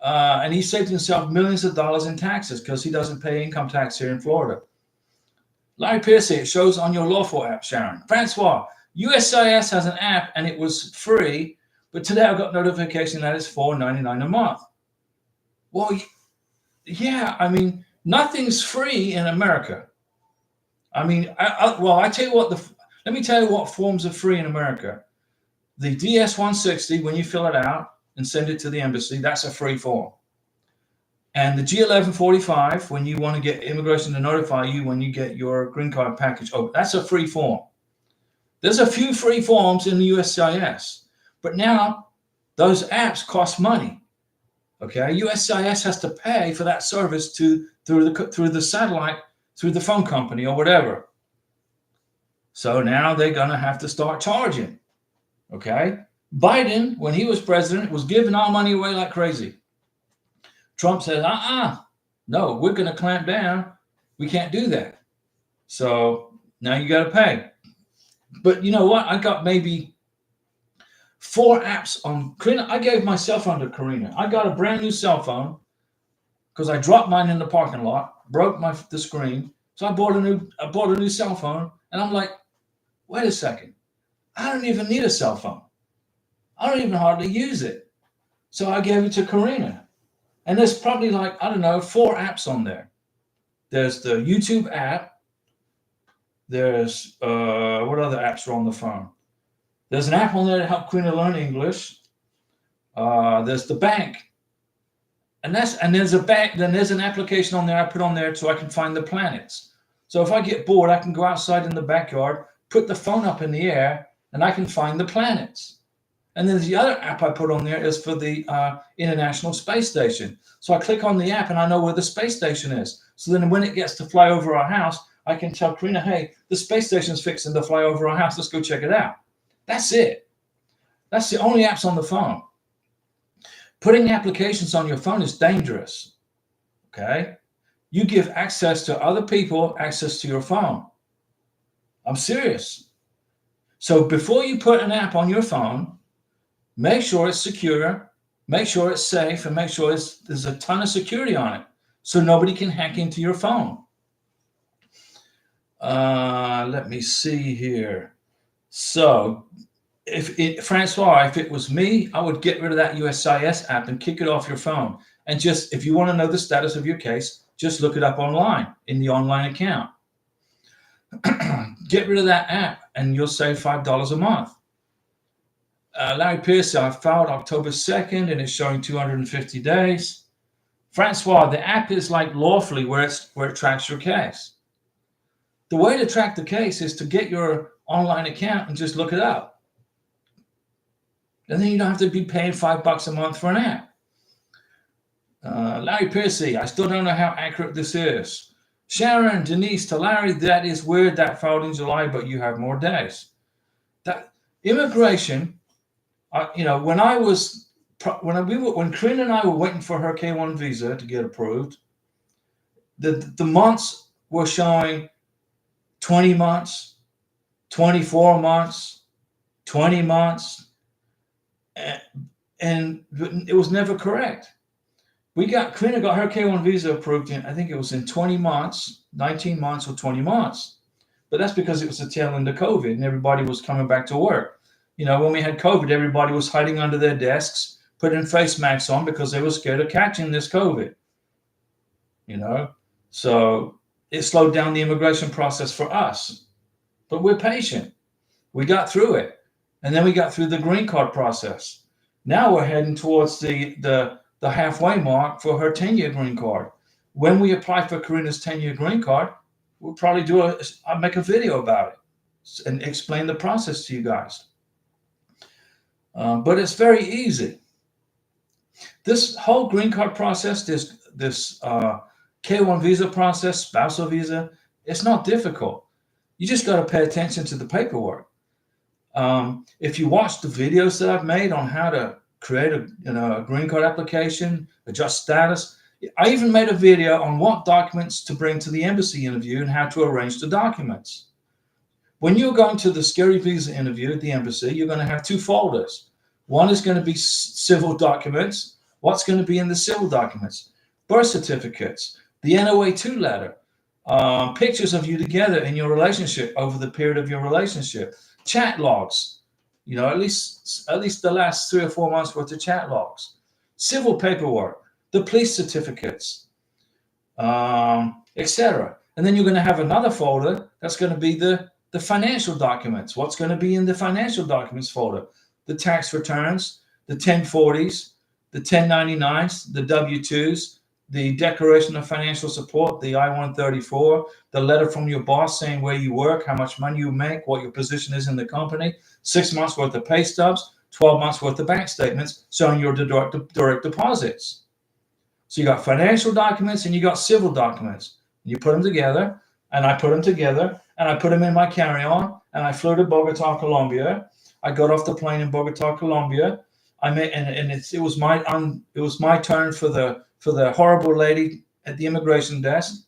And he saved himself millions of dollars in taxes because he doesn't pay income tax here in Florida. Larry Piercy, it shows on your lawful app, Sharon. Francois, USCIS has an app and it was free, but today I got notification that it's $4.99 a month. Well, yeah, I mean, nothing's free in America. I mean, I tell you what, let me tell you what forms are free in America. The DS-160, when you fill it out and send it to the embassy, that's a free form. And the G1145, when you want to get immigration to notify you when you get your green card package, that's a free form. There's a few free forms in the USCIS, but now those apps cost money. Okay, USCIS has to pay for that service through the satellite, through the phone company or whatever. So now they're going to have to start charging. Okay, Biden, when he was president, was giving our money away like crazy. Trump says, no, we're going to clamp down. We can't do that. So now you got to pay. But you know what? I got maybe 4 apps on Karina. I gave my cell phone to Karina. I got a brand new cell phone because I dropped mine in the parking lot, broke the screen. So I bought a new cell phone, and I'm like, wait a second. I don't even need a cell phone. I don't even hardly use it. So I gave it to Karina. And there's probably 4 apps on there. There's the YouTube app. There's, what other apps are on the phone? There's an app on there to help Karina learn English. There's the bank. And there's a bank, then there's an application on there I put on there so I can find the planets. So if I get bored, I can go outside in the backyard, put the phone up in the air, and I can find the planets. And then the other app I put on there is for the International Space Station. So I click on the app and I know where the space station is. So then when it gets to fly over our house, I can tell Karina, hey, the space station's fixing to fly over our house. Let's go check it out. That's it. That's the only apps on the phone. Putting applications on your phone is dangerous. Okay? You give access to other people, access to your phone. I'm serious. So before you put an app on your phone, make sure it's secure, make sure it's safe, and make sure there's a ton of security on it so nobody can hack into your phone. Let me see here. So, Francois, if it was me, I would get rid of that USCIS app and kick it off your phone. And just, if you want to know the status of your case, just look it up online in the online account. Get rid of that app and you'll save $5 a month. Larry Pierce, I filed October 2nd and it's showing 250 days. Francois, the app is like lawfully where it tracks your case. The way to track the case is to get your online account and just look it up. And then you don't have to be paying $5 a month for an app. Larry Piercy, I still don't know how accurate this is. Sharon, Denise, to Larry, that is weird. That filed in July, but you have more days. That immigration, when Karina and I were waiting for her K-1 visa to get approved, the months were showing 20 months, 24 months, 20 months, and it was never correct. Karina got her K-1 visa approved I think it was in 20 months, 19 months or 20 months. But that's because it was the tail end of COVID and everybody was coming back to work. When we had COVID, everybody was hiding under their desks, putting face masks on because they were scared of catching this COVID. So it slowed down the immigration process for us. But we're patient. We got through it. And then we got through the green card process. Now we're heading towards the halfway mark for her 10-year green card. When we apply for Karina's 10-year green card, we'll probably I'll make a video about it and explain the process to you guys. But it's very easy. This whole green card process, this K-1 visa process, spousal visa, it's not difficult. You just got to pay attention to the paperwork. If you watch the videos that I've made on how to create a green card application, adjust status, I even made a video on what documents to bring to the embassy interview and how to arrange the documents. When you're going to the scary visa interview at the embassy, you're going to have 2 folders. One is going to be civil documents. What's going to be in the civil documents? Birth certificates, the NOA2 letter, pictures of you together in your relationship over the period of your relationship, chat logs, at least the last 3 or 4 months worth of chat logs, civil paperwork, the police certificates, etc. And then you're going to have another folder that's going to be the financial documents. What's going to be in the financial documents folder? The tax returns, the 1040s, the 1099s, the W-2s, the declaration of financial support, the I-134, the letter from your boss saying where you work, how much money you make, what your position is in the company, 6 months worth of pay stubs, 12 months worth of bank statements showing your direct deposits. So you got financial documents and you got civil documents. You put them together, and I put them together, and I put them in my carry-on, and I flew to Bogota, Colombia. I got off the plane in Bogota, Colombia. It was my turn for the horrible lady at the immigration desk.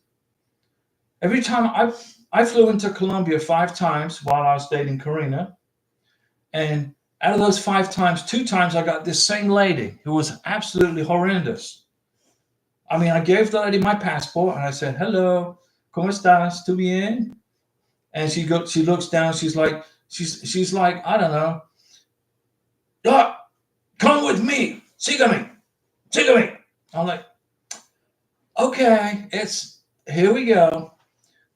Every time I flew into Colombia 5 times while I was dating Karina, and out of those 5 times, 2 times I got this same lady who was absolutely horrendous. I mean, I gave the lady my passport and I said, "Hello, ¿cómo estás? ¿Tú bien?" And she looks down. She's like, I don't know. "Oh, come with me. Sígame. I'm like, okay, here we go.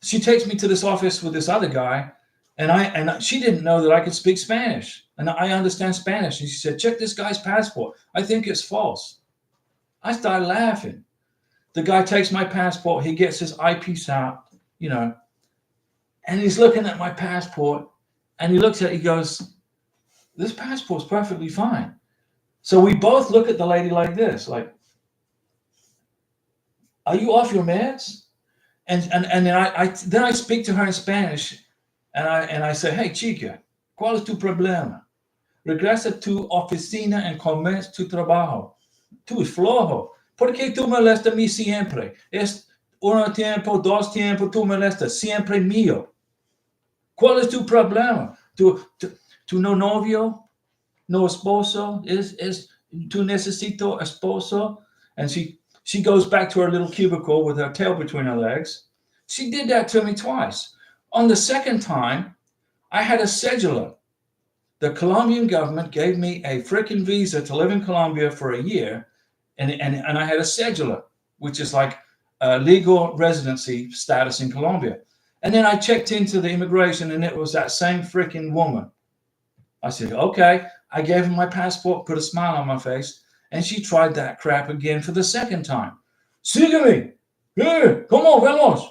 She takes me to this office with this other guy, and she didn't know that I could speak Spanish, and I understand Spanish. And she said, "Check this guy's passport. I think it's false." I started laughing. The guy takes my passport. He gets his eyepiece out, and he's looking at my passport, and he looks at it. He goes, "This passport's perfectly fine." So we both look at the lady like this, like, "Are you off your meds?" And then I speak to her in Spanish, and I say, "Hey, chica, ¿cuál es tu problema? Regresa a tu oficina y comienza tu trabajo. Tú es flojo. ¿Por qué tú molestas a mí siempre? Es 1 tiempo, 2 tiempo, tú molestas siempre mío. ¿Cuál es tu problema? ¿Tu no novio, no esposo? ¿Tu necesito esposo?" And she goes back to her little cubicle with her tail between her legs. She did that to me twice. On the second time, I had a cedula. The Colombian government gave me a freaking visa to live in Colombia for a year, and I had a cedula, which is like a legal residency status in Colombia. And then I checked into the immigration, and it was that same freaking woman. I said, okay. I gave her my passport, put a smile on my face, and she tried that crap again for the second time. Sígueme. Here, come on, vamos.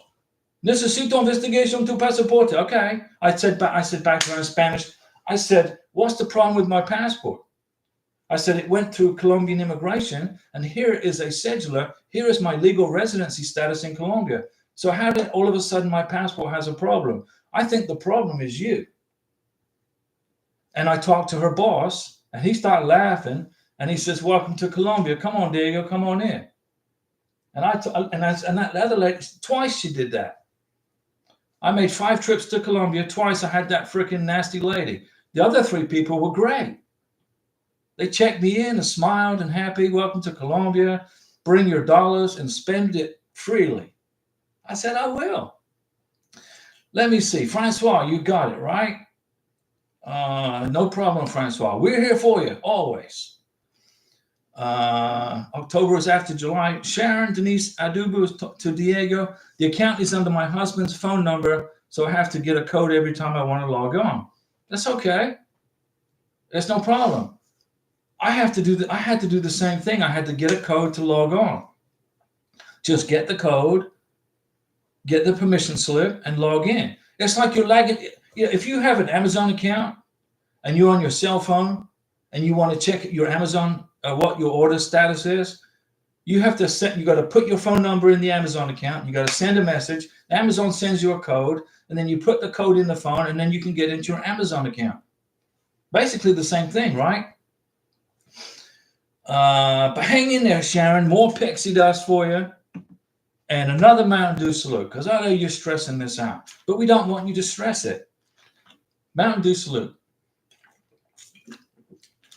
Necesito investigation tu pasaporte. Okay. I said back to her in Spanish. I said, "What's the problem with my passport?" I said, "It went through Colombian immigration, and here is a cedula. Here is my legal residency status in Colombia. So how did all of a sudden my passport has a problem? I think the problem is you." And I talked to her boss, and he started laughing, and he says, "Welcome to Colombia. Come on, Diego, come on in." And that other lady, twice she did that. I made 5 trips to Colombia. Twice I had that freaking nasty lady. The other 3 people were great. They checked me in and smiled and happy. "Welcome to Colombia. Bring your dollars and spend it freely." I said, "I will." Let me see. Francois, you got it, right? No problem, Francois. We're here for you, always. October is after July. Sharon Denise Adubu is to Diego. "The account is under my husband's phone number, so I have to get a code every time I want to log on." That's okay. There's no problem. I had to do the same thing. I had to get a code to log on. Just get the code, get the permission slip, and log in. It's like you're lagging. If you have an Amazon account and you're on your cell phone and you want to check your Amazon what your order status is, you got to put your phone number in the Amazon account. You got to send a message. Amazon sends you a code, and then you put the code in the phone, and then you can get into your Amazon account. Basically the same thing, right? But hang in there, Sharon. More pixie dust for you, and another Mountain Dew salute, because I know you're stressing this out, but we don't want you to stress it. Mountain Dew salute.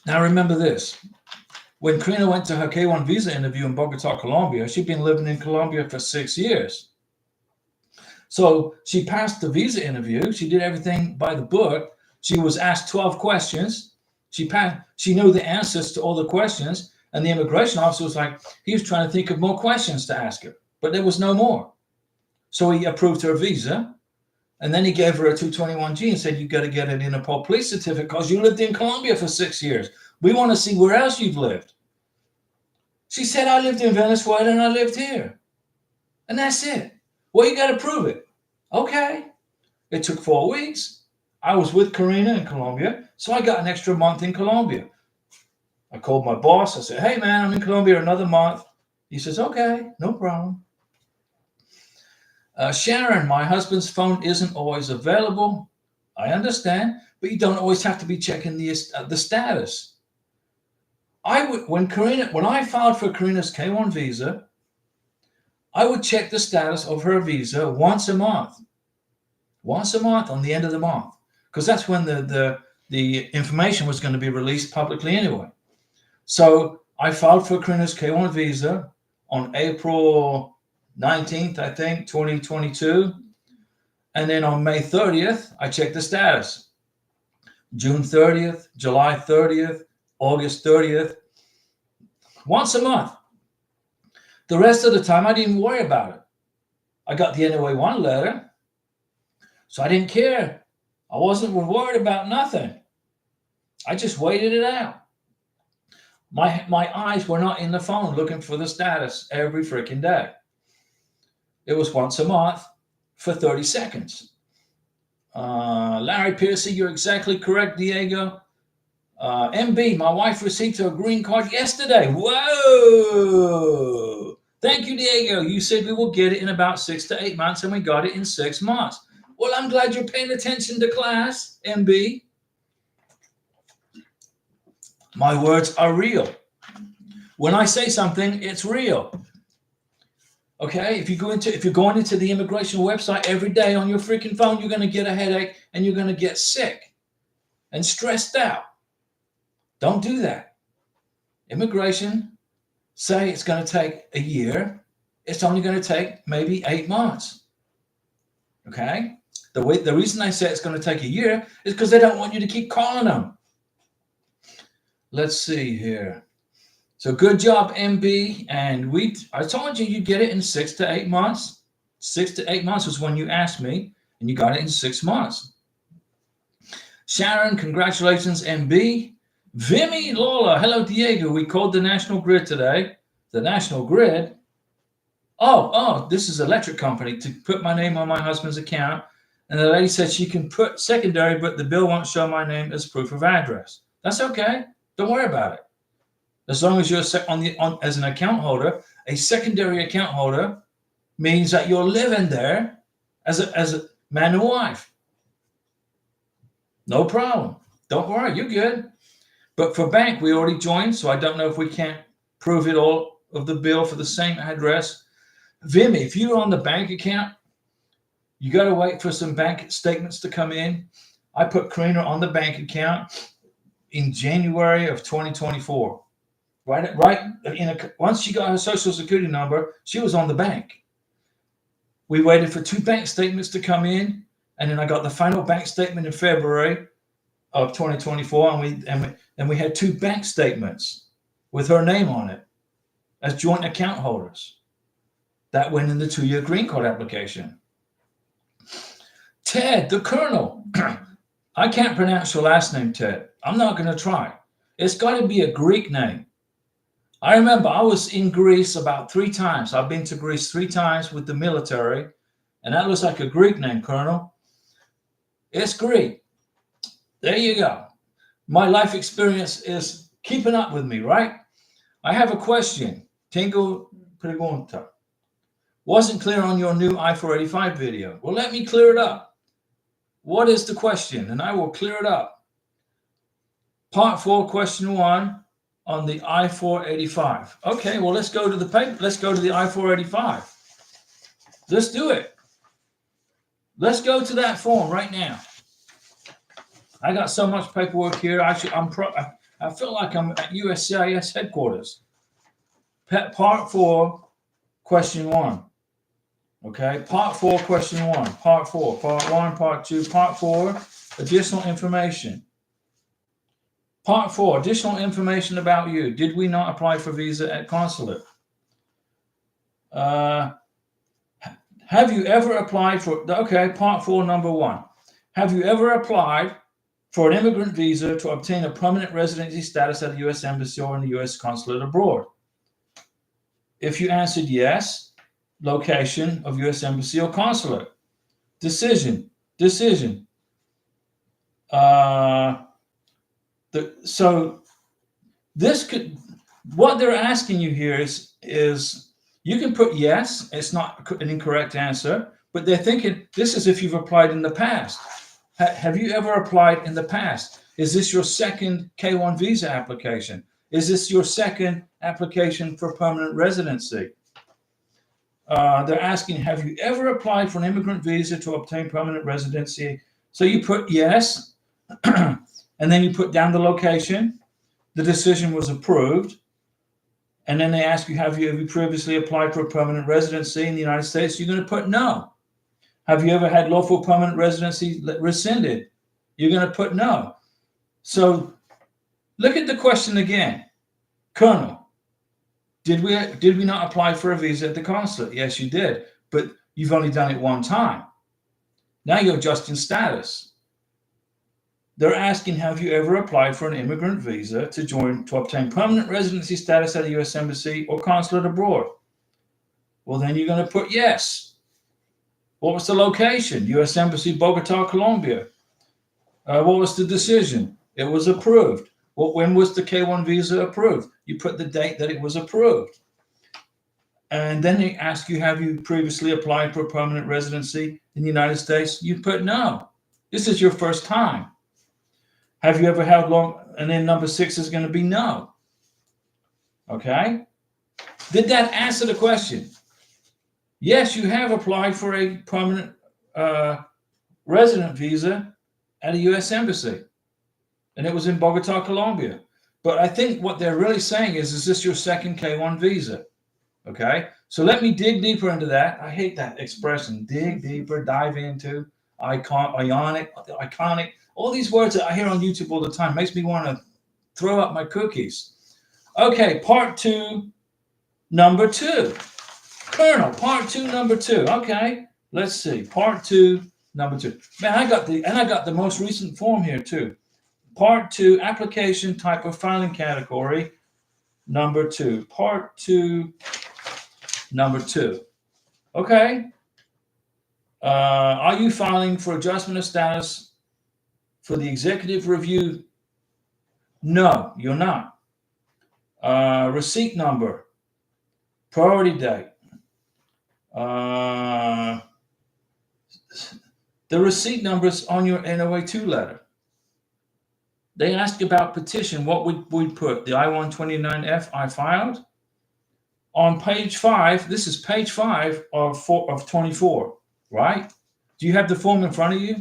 Now remember this. When Karina went to her K1 visa interview in Bogota, Colombia, she'd been living in Colombia for 6 years. So she passed the visa interview. She did everything by the book. She was asked 12 questions. She passed. She knew the answers to all the questions. And the immigration officer was like, he was trying to think of more questions to ask her, but there was no more. So he approved her visa. And then he gave her a 221G and said, you got to get an Interpol police certificate because you lived in Colombia for 6 years. We want to see where else you've lived. She said, I lived in Venezuela and I lived here. And that's it. Well, you got to prove it. Okay. It took 4 weeks. I was with Karina in Colombia, so I got an extra month in Colombia. I called my boss. I said, hey, man, I'm in Colombia another month. He says, okay, no problem. Sharon, my husband's phone isn't always available. I understand, but you don't always have to be checking the status. When I filed for Karina's K1 visa, I would check the status of her visa once a month on the end of the month, because that's when the information was going to be released publicly anyway. So I filed for Karina's K1 visa on April 19th, I think, 2022. And then on May 30th, I checked the status. June 30th, July 30th, August 30th, once a month. The rest of the time, I didn't worry about it. I got the NOA1 letter, so I didn't care. I wasn't worried about nothing. I just waited it out. My eyes were not in the phone looking for the status every freaking day. It was once a month for 30 seconds. Larry Piercy, you're exactly correct, Diego. MB, my wife received her green card yesterday. Whoa! Thank you, Diego. You said we will get it in about 6 to 8 months, and we got it in 6 months. Well, I'm glad you're paying attention to class, MB. My words are real. When I say something, it's real. Okay, if you're going into the immigration website every day on your freaking phone, you're going to get a headache and you're going to get sick and stressed out. Don't do that. Immigration, say it's going to take a year. It's only going to take maybe 8 months. Okay? The reason I say it's going to take a year is because they don't want you to keep calling them. Let's see here. So good job, MB. And I told you you'd get it in 6 to 8 months. 6 to 8 months was when you asked me, and you got it in 6 months. Sharon, congratulations, MB. Vimy Lola, hello, Diego. We called the National Grid today. The National Grid? Oh, this is electric company to put my name on my husband's account. And the lady said she can put secondary, but the bill won't show my name as proof of address. That's okay. Don't worry about it. As long as you're as an account holder, a secondary account holder means that you're living there as a man and wife. No problem. Don't worry, you're good. But for bank, we already joined, so I don't know if we can't prove it all of the bill for the same address. Vimy, if you're on the bank account, you got to wait for some bank statements to come in. I put Karina on the bank account in January of 2024. Once she got her social security number, she was on the bank. We waited for 2 bank statements to come in, and then I got the final bank statement in February of 2024, and we had 2 bank statements with her name on it as joint account holders. That went in the 2-year green card application. Ted, the Colonel. I can't pronounce your last name, Ted. I'm not going to try. It's got to be a Greek name. I remember I was in Greece about 3 times. I've been to Greece 3 times with the military, and that looks like a Greek name, Colonel. It's Greek. There you go. My life experience is keeping up with me, right? I have a question. Tengo pregunta. Wasn't clear on your new I-485 video. Well, let me clear it up. What is the question? And I will clear it up. Part 4, question 1 on the I-485. Okay, well, let's go to the paper. Let's go to the I-485. Let's do it. Let's go to that form right now. I got so much paperwork here. I feel like I'm at USCIS headquarters. Part 4, question 1. Okay, part 4, question 1. Part 4, part 1, part 2, part 4, additional information. Part 4, additional information about you. Did we not apply for visa at consulate? Have you ever applied for, okay, part 4, number 1. Have you ever applied for an immigrant visa to obtain a permanent residency status at the U.S. Embassy or in the U.S. consulate abroad? If you answered yes, location of U.S. Embassy or consulate. Decision. So this could, what they're asking you here is you can put yes, it's not an incorrect answer, but they're thinking this is if you've applied in the past. Have you ever applied in the past? Is this your second K-1 visa application? Is this your second application for permanent residency? They're asking, have you ever applied for an immigrant visa to obtain permanent residency? So you put yes, and then you put down the location. The decision was approved. And then they ask you, have you previously applied for a permanent residency in the United States? You're going to put no. Have you ever had lawful permanent residency rescinded? You're going to put no. So look at the question again. Colonel, did we not apply for a visa at the consulate? Yes, you did, but you've only done it one time. Now you're adjusting status. They're asking, have you ever applied for an immigrant visa to obtain permanent residency status at a U.S. Embassy or consulate abroad? Well, then you're going to put yes. What was the location? U.S. Embassy, Bogota, Colombia. What was the decision? It was approved. When was the K-1 visa approved? You put the date that it was approved. And then they ask you, have you previously applied for permanent residency in the United States? You put no. This is your first time. Have you ever held long? And then number 6 is going to be no. Okay? Did that answer the question? Yes, you have applied for a permanent resident visa at a U.S. Embassy. And it was in Bogota, Colombia. But I think what they're really saying is this your second K-1 visa? Okay? So let me dig deeper into that. I hate that expression. Dig deeper, dive into, iconic. All these words that I hear on YouTube all the time makes me want to throw up my cookies. Okay, part 2, number 2. Colonel, part 2, number 2. Okay, let's see. Part 2, number 2. Man, I got the most recent form here too. Part 2, application type of filing category, number 2. Part 2, number 2. Okay. Are you filing for adjustment of status for the executive review? No, you're not. Receipt number, priority date. The receipt number is on your NOA2 letter. They ask about petition. What would we put? The I-129F I filed? On page 5, this is page 5 of 24, right? Do you have the form in front of you?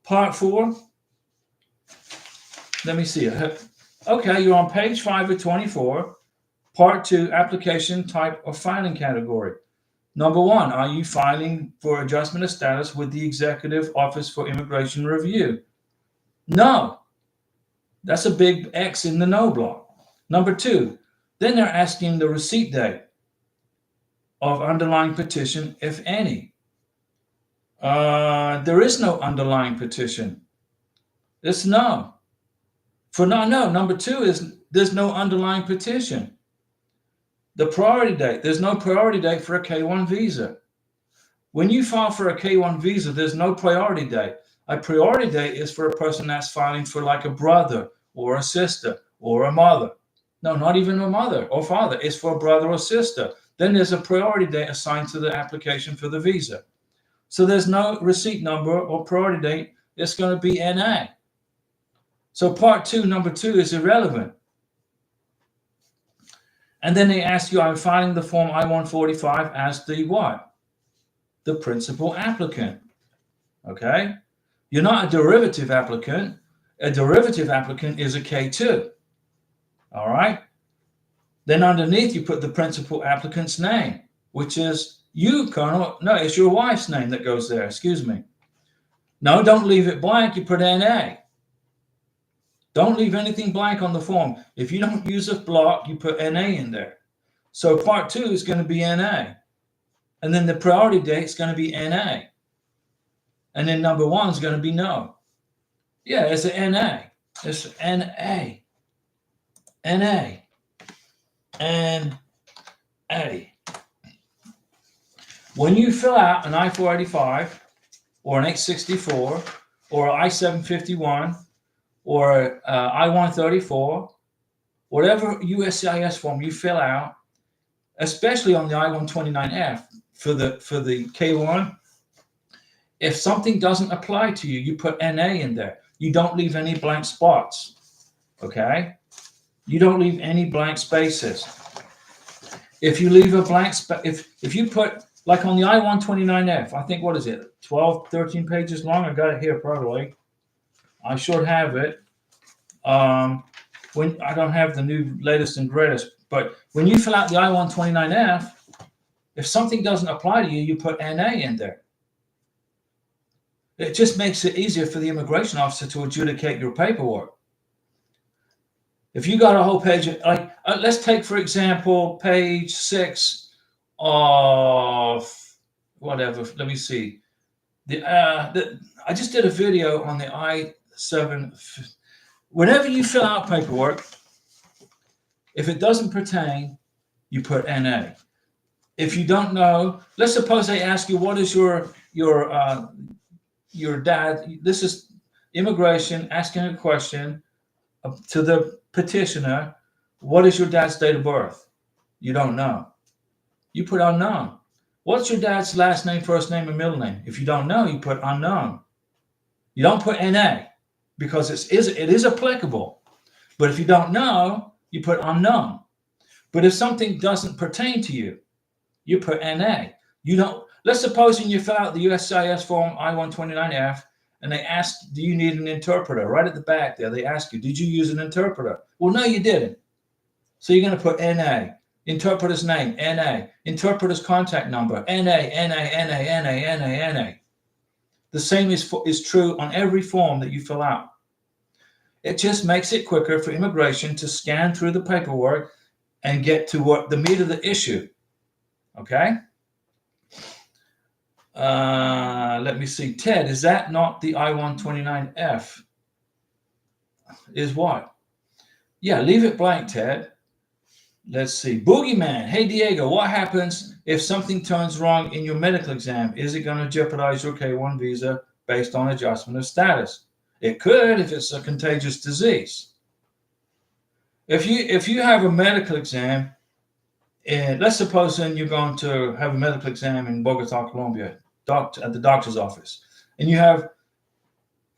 Part 4? Let me see. Okay, you're on page 5 of 24. Part 2, application type of filing category. Number 1, are you filing for adjustment of status with the Executive Office for Immigration Review? No. That's a big X in the no block. Number 2, then they're asking the receipt date of underlying petition, if any. There is no underlying petition. It's no. Number 2 is there's no underlying petition. The priority date, there's no priority date for a K-1 visa. When you file for a K-1 visa, there's no priority date. A priority date is for a person that's filing for like a brother or a sister or a mother. No, not even a mother or father. It's for a brother or sister. Then there's a priority date assigned to the application for the visa. So there's no receipt number or priority date. It's going to be NA. So part 2, number 2 is irrelevant. And then they ask you, I'm filing the form I-145 as the what? The principal applicant. Okay? You're not a derivative applicant. A derivative applicant is a K2. All right. Then underneath, you put the principal applicant's name, which is you, Colonel. No, it's your wife's name that goes there. Excuse me. No, don't leave it blank. You put NA. Don't leave anything blank on the form. If you don't use a block, you put NA in there. So part 2 is going to be NA. And then the priority date is going to be NA. And then number 1 is going to be no. Yeah, it's an NA. It's NA. NA. NA. When you fill out an I-485 or an H-64 or an I-751 or I-134, whatever USCIS form you fill out, especially on the I-129F for the K-1, if something doesn't apply to you, you put NA in there. You don't leave any blank spots, okay? You don't leave any blank spaces. If you leave a blank if you put, like on the I-129F, I think, what is it, 12, 13 pages long? I got it here probably. I should have it. When I don't have the new latest and greatest, but when you fill out the I-129F, if something doesn't apply to you, you put NA in there. It just makes it easier for the immigration officer to adjudicate your paperwork. If you got a whole page, like let's take, for example, page 6 of whatever. Let me see. I just did a video on the I-7. Whenever you fill out paperwork, if it doesn't pertain, you put NA. If you don't know, let's suppose they ask you, what is your dad? This is immigration asking a question to the petitioner. What is your dad's date of birth? You don't know. You put unknown. What's your dad's last name, first name, and middle name? If you don't know, you put unknown. You don't put NA because it is applicable. But if you don't know, you put unknown. But if something doesn't pertain to you, you put NA. You don't. Let's suppose you fill out the USCIS form I-129F and they ask, do you need an interpreter? Right at the back there, they ask you, did you use an interpreter? Well, no, you didn't. So you're going to put NA. Interpreter's name, NA. Interpreter's contact number, NA. The same is true on every form that you fill out. It just makes it quicker for immigration to scan through the paperwork and get to what the meat of the issue. Okay? Let me see. Ted, is that not the I-129F? Is what? Yeah, leave it blank, Ted. Let's see. Boogeyman. Hey, Diego, what happens if something turns wrong in your medical exam? Is it going to jeopardize your K-1 visa based on adjustment of status? It could if it's a contagious disease. If you have a medical exam, and let's suppose then you're going to have a medical exam in Bogota, Colombia, at the doctor's office, and you have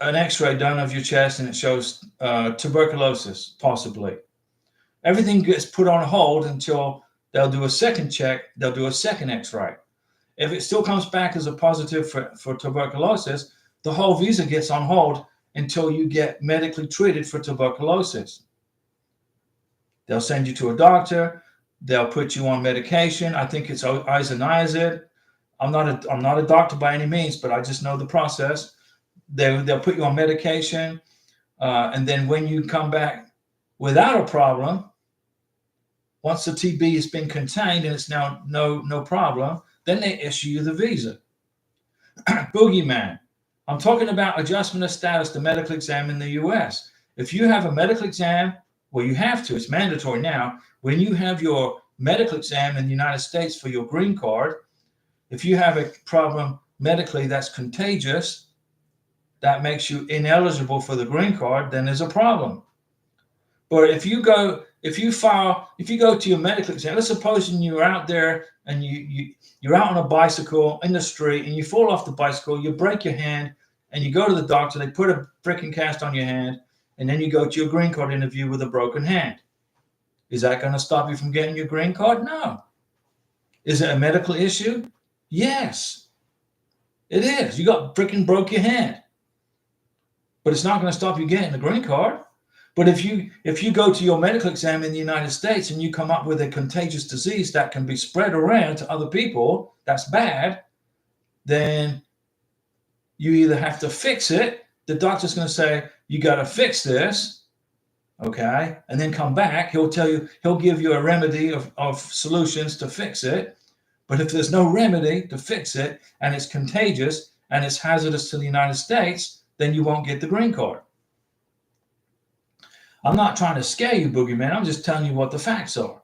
an x-ray done of your chest and it shows tuberculosis, possibly. Everything gets put on hold until they'll do a second check, they'll do a second x-ray. If it still comes back as a positive for tuberculosis, the whole visa gets on hold until you get medically treated for tuberculosis. They'll send you to a doctor. They'll put you on medication. I think it's isoniazid. I'm not a doctor by any means, but I just know the process. They'll put you on medication, and then when you come back without a problem, once the TB has been contained and it's now no problem, then they issue you the visa. Boogeyman. I'm talking about adjustment of status to medical exam in the U.S. If you have a medical exam, well, you have to. It's mandatory now. When you have your medical exam in the United States for your green card, if you have a problem medically that's contagious, that makes you ineligible for the green card, then there's a problem. But if you go to your medical exam, let's suppose you're out there and you're out on a bicycle in the street and you fall off the bicycle, you break your hand, and you go to the doctor, they put a freaking cast on your hand, and then you go to your green card interview with a broken hand. Is that going to stop you from getting your green card? No. Is it a medical issue? Yes, it is. You got freaking broke your hand. But it's not going to stop you getting the green card. But if you go to your medical exam in the United States and you come up with a contagious disease that can be spread around to other people, that's bad, then you either have to fix it. The doctor's going to say, you got to fix this, okay? And then come back. He'll give you a remedy of solutions to fix it. But if there's no remedy to fix it and it's contagious and it's hazardous to the United States, then you won't get the green card. I'm not trying to scare you, boogeyman. I'm just telling you what the facts are.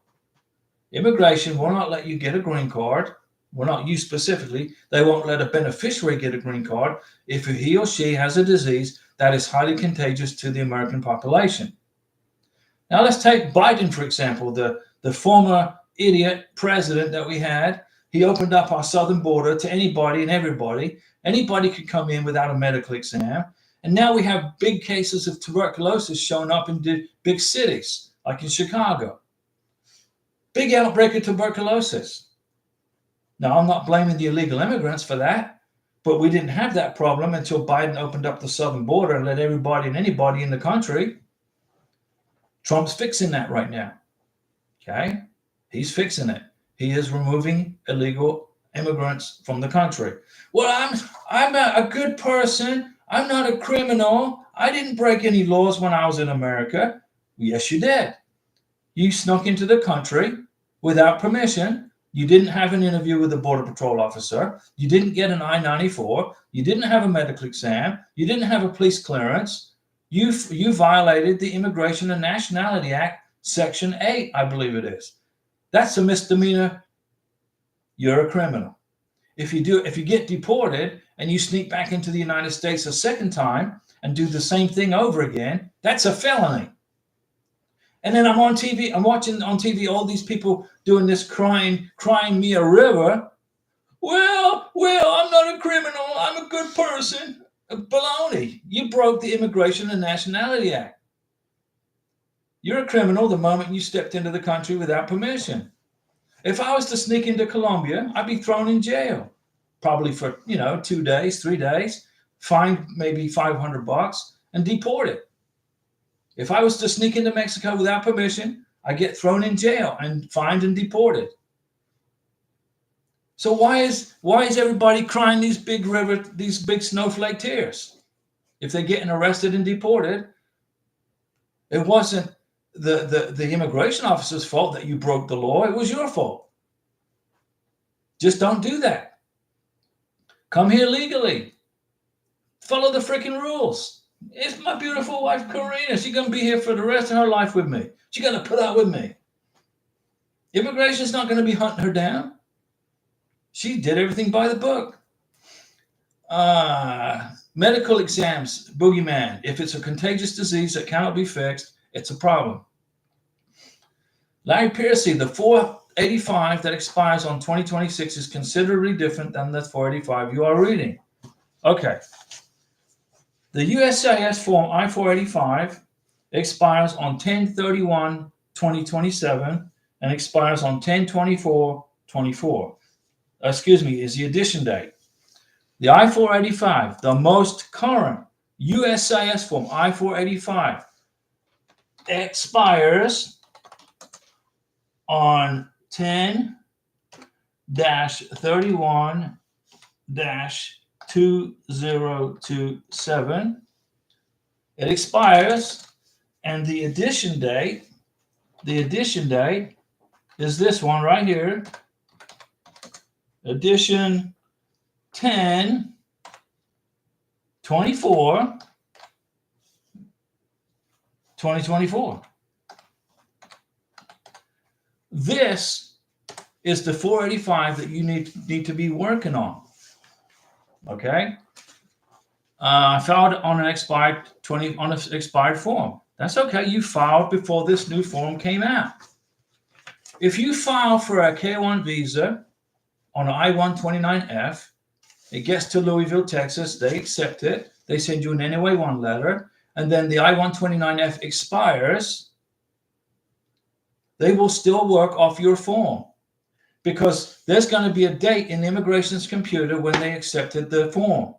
Immigration will not let you get a green card. Well, not you specifically. They won't let a beneficiary get a green card if he or she has a disease that is highly contagious to the American population. Now, let's take Biden, for example, the former idiot president that we had. He opened up our southern border to anybody and everybody. Anybody could come in without a medical exam. And now we have big cases of tuberculosis showing up in big cities, like in Chicago. Big outbreak of tuberculosis. Now, I'm not blaming the illegal immigrants for that, but we didn't have that problem until Biden opened up the southern border and let everybody and anybody in the country. Trump's fixing that right now. Okay? He's fixing it. He is removing illegal immigrants from the country. Well, I'm a good person. I'm not a criminal. I didn't break any laws when I was in America. Yes, you did. You snuck into the country without permission. You didn't have an interview with a Border Patrol officer. You didn't get an I-94. You didn't have a medical exam. You didn't have a police clearance. You violated the Immigration and Nationality Act, Section 8, I believe it is. That's a misdemeanor. You're a criminal. If you get deported and you sneak back into the United States a second time and do the same thing over again, that's a felony. And then I'm on TV, I'm watching on TV all these people doing this crying me a river. Well, I'm not a criminal, I'm a good person. Baloney. You broke the Immigration and Nationality Act. You're a criminal the moment you stepped into the country without permission. If I was to sneak into Colombia, I'd be thrown in jail, probably for 2 days, 3 days, fined maybe $500, and deported. If I was to sneak into Mexico without permission, I get thrown in jail and fined and deported. So why is everybody crying these big snowflake tears? If they're getting arrested and deported, it wasn't the immigration officer's fault that you broke the law. It was your fault. Just don't do that. Come here legally. Follow the freaking rules. It's my beautiful wife, Karina. She's going to be here for the rest of her life with me. She's going to put up with me. Immigration's not going to be hunting her down. She did everything by the book. Medical exams, boogeyman. If it's a contagious disease that cannot be fixed, it's a problem. Larry Piercy, the 485 that expires on 2026 is considerably different than the 485 you are reading. Okay. The USCIS form I-485 expires on 10/31/2027 and expires on 10/24/24. Is the edition date. The I-485, the most current USCIS form I-485, expires on 10-31-2027. It expires, and the edition date is this one right here. Edition 10/24/2024. This is the 485 that you need to be working on. Okay. I filed on an expired form. That's okay. You filed before this new form came out. If you file for a K-1 visa on an I-129F, it gets to Louisville, Texas. They accept it. They send you an NOA-1 letter, and then the I-129F expires. They will still work off your form because there's going to be a date in immigration's computer when they accepted the form.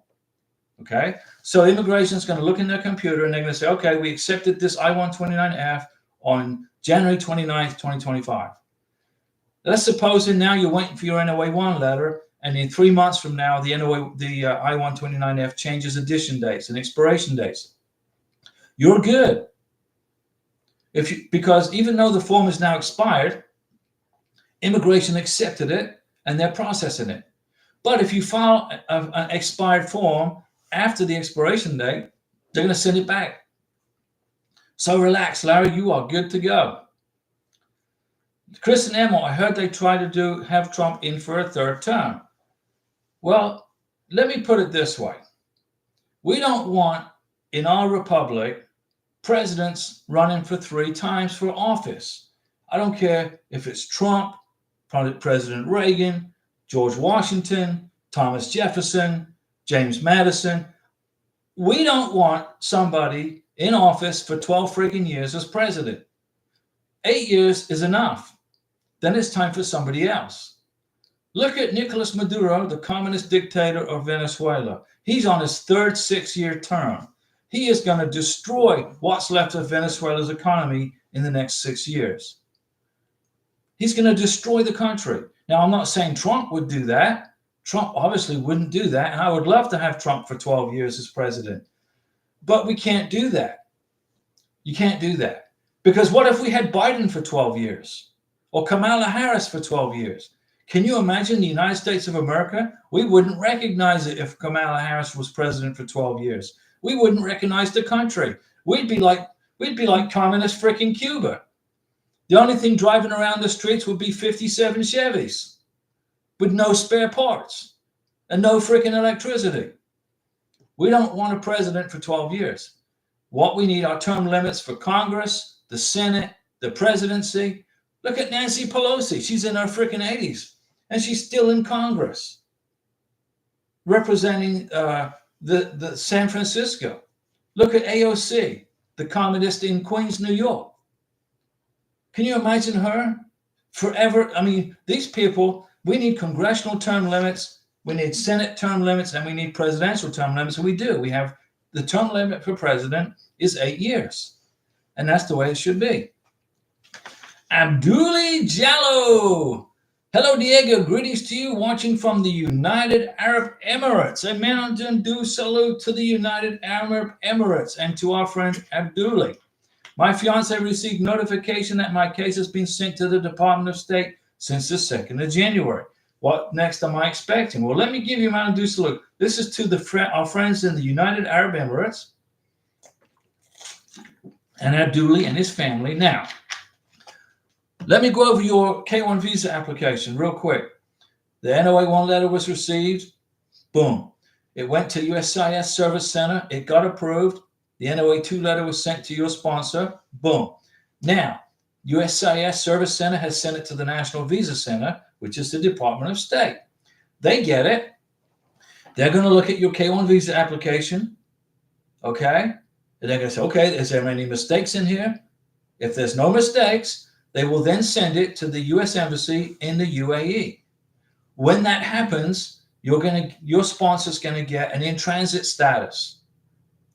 Okay, so immigration is going to look in their computer and they're going to say, okay, we accepted this I-129F on January 29th, 2025. Let's suppose that now you're waiting for your NOA-1 letter, and in 3 months from now, the I-129F changes edition dates and expiration dates. You're good. Because even though the form is now expired, immigration accepted it and they're processing it. But if you file an expired form after the expiration date, they're going to send it back. So relax, Larry, you are good to go. Chris and Emma, I heard they try to have Trump in for a third term. Well, let me put it this way. We don't want, in our republic, presidents running for 3 times for office. I don't care if it's Trump, President Reagan, George Washington, Thomas Jefferson, James Madison. We don't want somebody in office for 12 freaking years as president. 8 years is enough. Then it's time for somebody else. Look at Nicolas Maduro, the communist dictator of Venezuela. He's on his 3rd 6-year term. He is going to destroy what's left of Venezuela's economy in the next 6 years. He's going to destroy the country. Now, I'm not saying Trump would do that. Trump obviously wouldn't do that. And I would love to have Trump for 12 years as president. But we can't do that. You can't do that. Because what if we had Biden for 12 years? Or Kamala Harris for 12 years? Can you imagine the United States of America? We wouldn't recognize it if Kamala Harris was president for 12 years. We wouldn't recognize the country. We'd be like communist freaking Cuba. The only thing driving around the streets would be 57 Chevys with no spare parts and no freaking electricity. We don't want a president for 12 years. What we need are term limits for Congress, the Senate, the presidency. Look at Nancy Pelosi. She's in her freaking 80s, and she's still in Congress, representing the San Francisco. Look at AOC, the communist in Queens, New York. Can you imagine her forever? I mean, these people, we need congressional term limits, we need Senate term limits, and we need presidential term limits. And we do. We have the term limit for president is 8 years, and that's the way it should be. Abduli Jallo. Hello, Diego. Greetings to you watching from the United Arab Emirates. A mountain dew salute to the United Arab Emirates and to our friend Abduli. My fiance received notification that my case has been sent to the Department of State since the 2nd of January. What next am I expecting? Well, let me give you a mountain dew salute. This is to our friends in the United Arab Emirates and Abduli and his family. Now, let me go over your K-1 visa application real quick. The NOA-1 letter was received. Boom. It went to USCIS Service Center. It got approved. The NOA-2 letter was sent to your sponsor. Boom. Now, USCIS Service Center has sent it to the National Visa Center, which is the Department of State. They get it. They're going to look at your K-1 visa application. Okay? And they're going to say, okay, is there any mistakes in here? If there's no mistakes, they will then send it to the U.S. Embassy in the UAE. When that happens, your sponsor's going to get an in-transit status.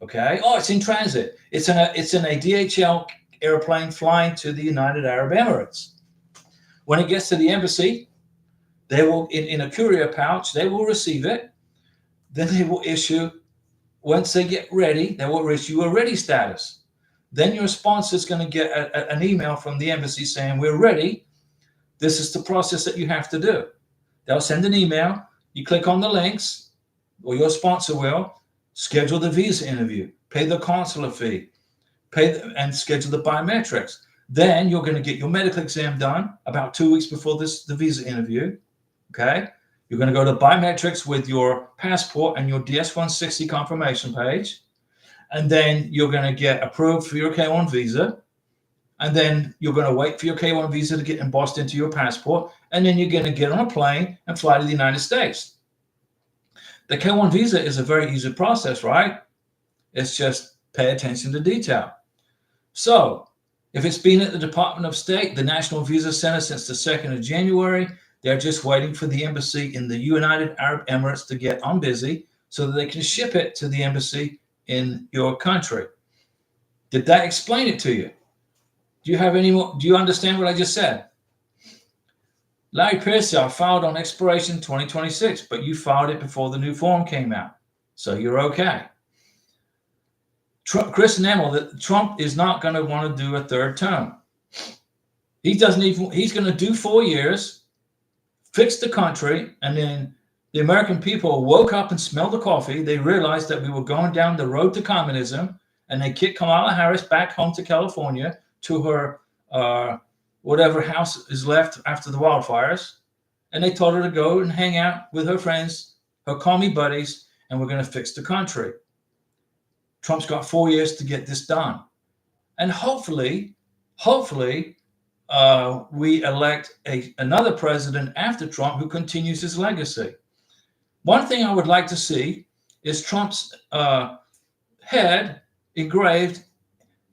Okay? Oh, it's in transit. It's in a DHL airplane flying to the United Arab Emirates. When it gets to the embassy, they will, in a courier pouch, they will receive it. Then they will issue, once they get ready, they will issue a ready status. Then your sponsor is going to get an email from the embassy saying, we're ready. This is the process that you have to do. They'll send an email. You click on the links, or your sponsor will, schedule the visa interview, pay the consular fee, and schedule the biometrics. Then you're going to get your medical exam done about 2 weeks before the visa interview. Okay? You're going to go to biometrics with your passport and your DS-160 confirmation page. And then you're going to get approved for your K-1 visa. And then you're going to wait for your K-1 visa to get embossed into your passport. And then you're going to get on a plane and fly to the United States. The K-1 visa is a very easy process, right? It's just pay attention to detail. So if it's been at the Department of State, the National Visa Center since the 2nd of January, they're just waiting for the embassy in the United Arab Emirates to get on busy so that they can ship it to the embassy in your country. Did that explain it to you? Do you have any more? Do you understand what I just said? Larry Pierce, I filed on expiration 2026, but you filed it before the new form came out. So you're okay. Chris Nemmel, that Trump is not going to want to do a third term. He's going to do 4 years, fix the country, and then the American people woke up and smelled the coffee. They realized that we were going down the road to communism, and they kicked Kamala Harris back home to California to her whatever house is left after the wildfires. And they told her to go and hang out with her friends, her commie buddies, and we're going to fix the country. Trump's got 4 years to get this done. And hopefully, we elect another president after Trump who continues his legacy. One thing I would like to see is Trump's head engraved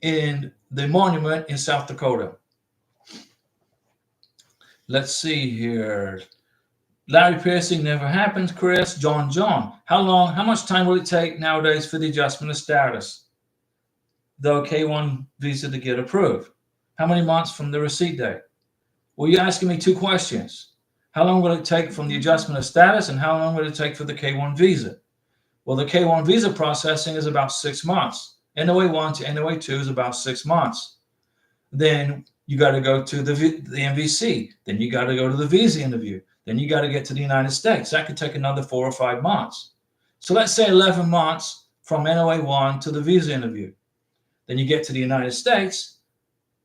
in the monument in South Dakota. Let's see here. Larry piercing never happens, Chris. John, how much time will it take nowadays for the adjustment of status, the K1 visa to get approved? How many months from the receipt date? Well, you're asking me two questions. How long will it take from the adjustment of status, and how long will it take for the K1 visa? Well, the K1 visa processing is about 6 months. NOA1 to NOA2 is about 6 months. Then you got to go to the MVC. Then you got to go to the visa interview. Then you got to get to the United States. That could take another 4 or 5 months. So let's say 11 months from NOA1 to the visa interview. Then you get to the United States.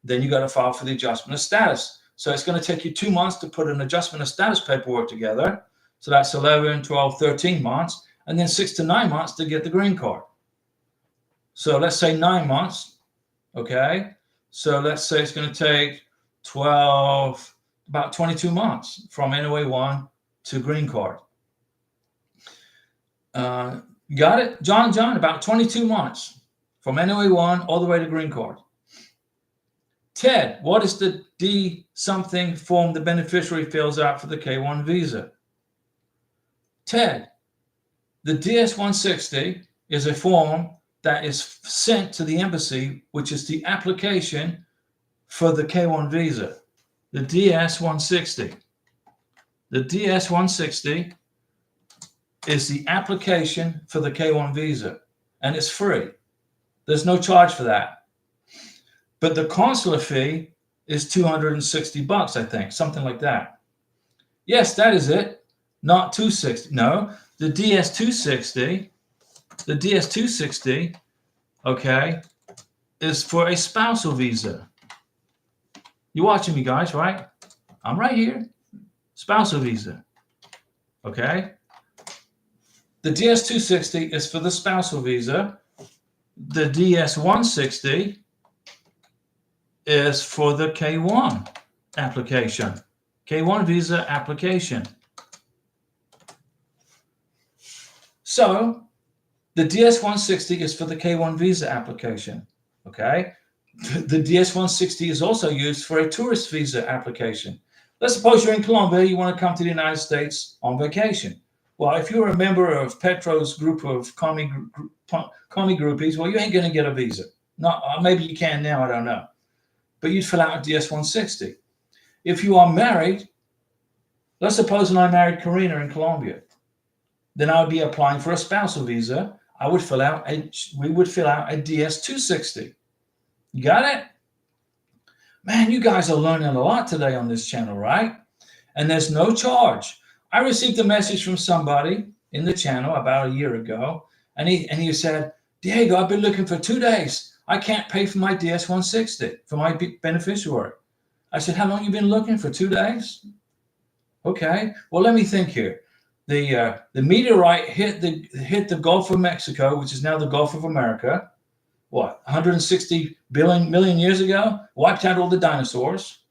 Then you got to file for the adjustment of status. So it's going to take you 2 months to put an adjustment of status paperwork together. So that's 11, 12, 13 months. And then 6 to 9 months to get the green card. So let's say 9 months. Okay. So let's say it's going to take about 22 months from NOA1 to green card. Got it? John, about 22 months from NOA1 all the way to green card. Ted, what is the D something form the beneficiary fills out for the K1 visa? Ted, the DS-160 is a form that is sent to the embassy, which is the application for the K1 visa. The DS-160. The DS-160 is the application for the K1 visa, and it's free. There's no charge for that. But the consular fee is $260, I think, something like that. Yes, that is it. Not 260. No, the DS-260, okay, is for a spousal visa. You're watching me, guys, right? I'm right here. Spousal visa. Okay. The DS-260 is for the spousal visa. The DS-160 is for the K1 application. K1 visa application. So the DS-160 is for the K1 visa application. Okay. The DS-160 is also used for a tourist visa application. Let's suppose you're in Colombia, you want to come to the United States on vacation. Well, if you're a member of Petro's group of commie groupies, well, you ain't going to get a visa. Not, maybe you can now, I don't know. But you'd fill out a DS-160. If you are married, let's suppose that I married Karina in Colombia. Then I would be applying for a spousal visa. We would fill out a DS-260. You got it? Man, you guys are learning a lot today on this channel, right? And there's no charge. I received a message from somebody in the channel about a year ago, and he said, Diego, I've been looking for 2 days. I can't pay for my DS-160, for my beneficiary. I said, how long you been looking for? 2 days? Okay. Well, let me think here. The meteorite hit the Gulf of Mexico, which is now the Gulf of America. What, 160 million years ago? Wiped out all the dinosaurs.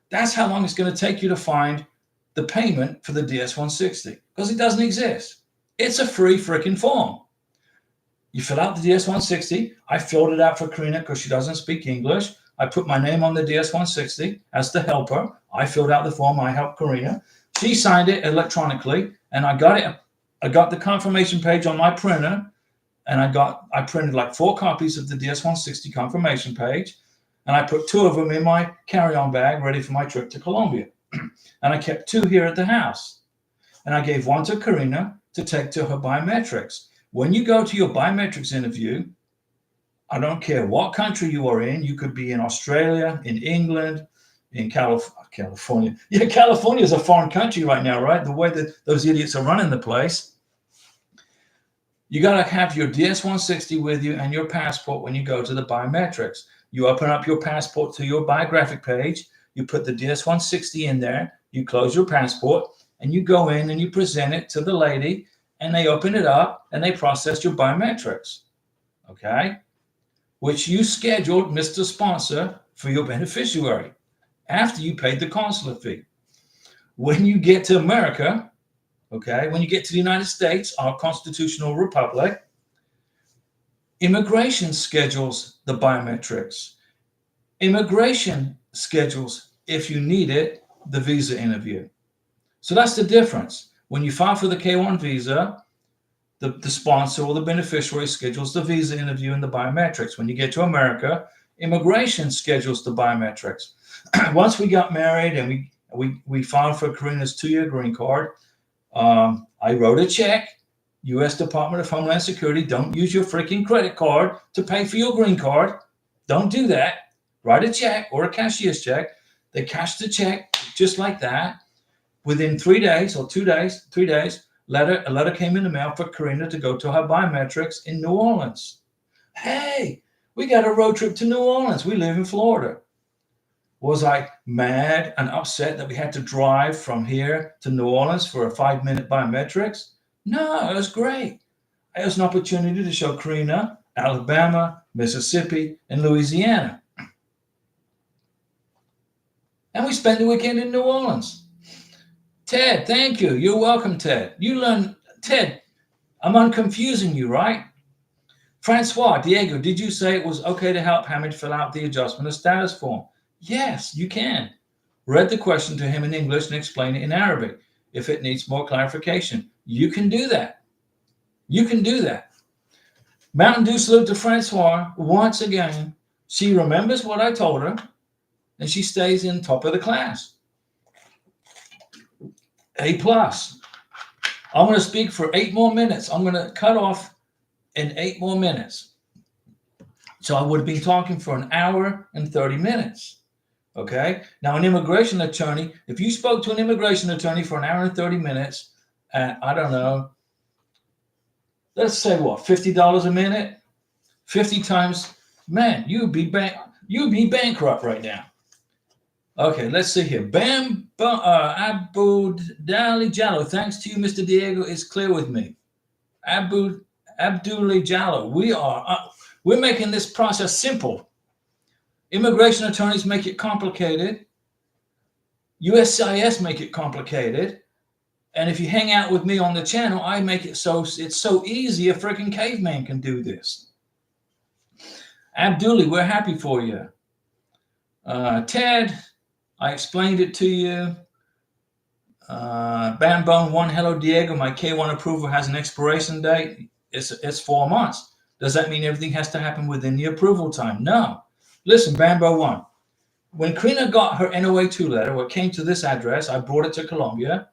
That's how long it's going to take you to find the payment for the DS-160, because it doesn't exist. It's a free freaking form. You fill out the DS-160. I filled it out for Karina because she doesn't speak English. I put my name on the DS-160 as the helper. I filled out the form. I helped Karina. She signed it electronically, and I got it I got the confirmation page on my printer, and I printed like 4 copies of the DS-160 confirmation page, and I put 2 of them in my carry-on bag ready for my trip to Colombia. And I kept 2 here at the house. And I gave 1 to Karina to take to her biometrics. When you go to your biometrics interview, I don't care what country you are in. You could be in Australia, in England, in California. Yeah, California is a foreign country right now, right? The way that those idiots are running the place. You got to have your DS-160 with you and your passport when you go to the biometrics. You open up your passport to your biographic page. You put the DS-160 in there. You close your passport, and you go in and you present it to the lady, and they open it up and they process your biometrics. Okay? Which you scheduled, Mr. Sponsor, for your beneficiary after you paid the consulate fee. When you get to America, okay, when you get to the United States, our constitutional republic, immigration schedules the biometrics. Immigration schedules, if you need it, the visa interview. So that's the difference. When you file for the K-1 visa, the sponsor or the beneficiary schedules the visa interview and the biometrics. When you get to America, immigration schedules the biometrics. Once we got married and we filed for Karina's 2-year green card, I wrote a check. U.S. Department of Homeland Security, don't use your freaking credit card to pay for your green card. Don't do that. Write a check or a cashier's check. They cashed the check just like that. Within 3 days or 2 days, 3 days, a letter came in the mail for Karina to go to her biometrics in New Orleans. Hey, we got a road trip to New Orleans. We live in Florida. Was I mad and upset that we had to drive from here to New Orleans for a 5-minute biometrics? No, it was great. It was an opportunity to show Karina Alabama, Mississippi, and Louisiana. And we spent the weekend in New Orleans. Ted, thank you. You're welcome, Ted. Ted, I'm unconfusing you, right? Francois, Diego, did you say it was okay to help Hamid fill out the adjustment of status form? Yes, you can. Read the question to him in English and explain it in Arabic. If it needs more clarification, you can do that. You can do that. Mountain Dew salute to Francois once again. She remembers what I told her, and she stays in top of the class. A+. I'm going to speak for 8 more minutes. I'm going to cut off in 8 more minutes. So I would have been talking for 1 hour and 30 minutes. Okay? Now, an immigration attorney, if you spoke to an immigration attorney for 1 hour and 30 minutes, at, I don't know, let's say what, $50 a minute? 50 times, man, you'd be bankrupt right now. Okay, let's see here. Abu Dali Jallo. Thanks to you, Mr. Diego, it's clear with me. Abduli Jallo. We're making this process simple. Immigration attorneys make it complicated. USCIS make it complicated. And if you hang out with me on the channel, I make it so it's so easy a freaking caveman can do this. Abduli, we're happy for you. Ted, I explained it to you. Bambone1, hello Diego. My K1 approval has an expiration date. It's 4 months. Does that mean everything has to happen within the approval time? No. Listen, Bambo1. When Karina got her NOA2 letter, what came to this address, I brought it to Colombia.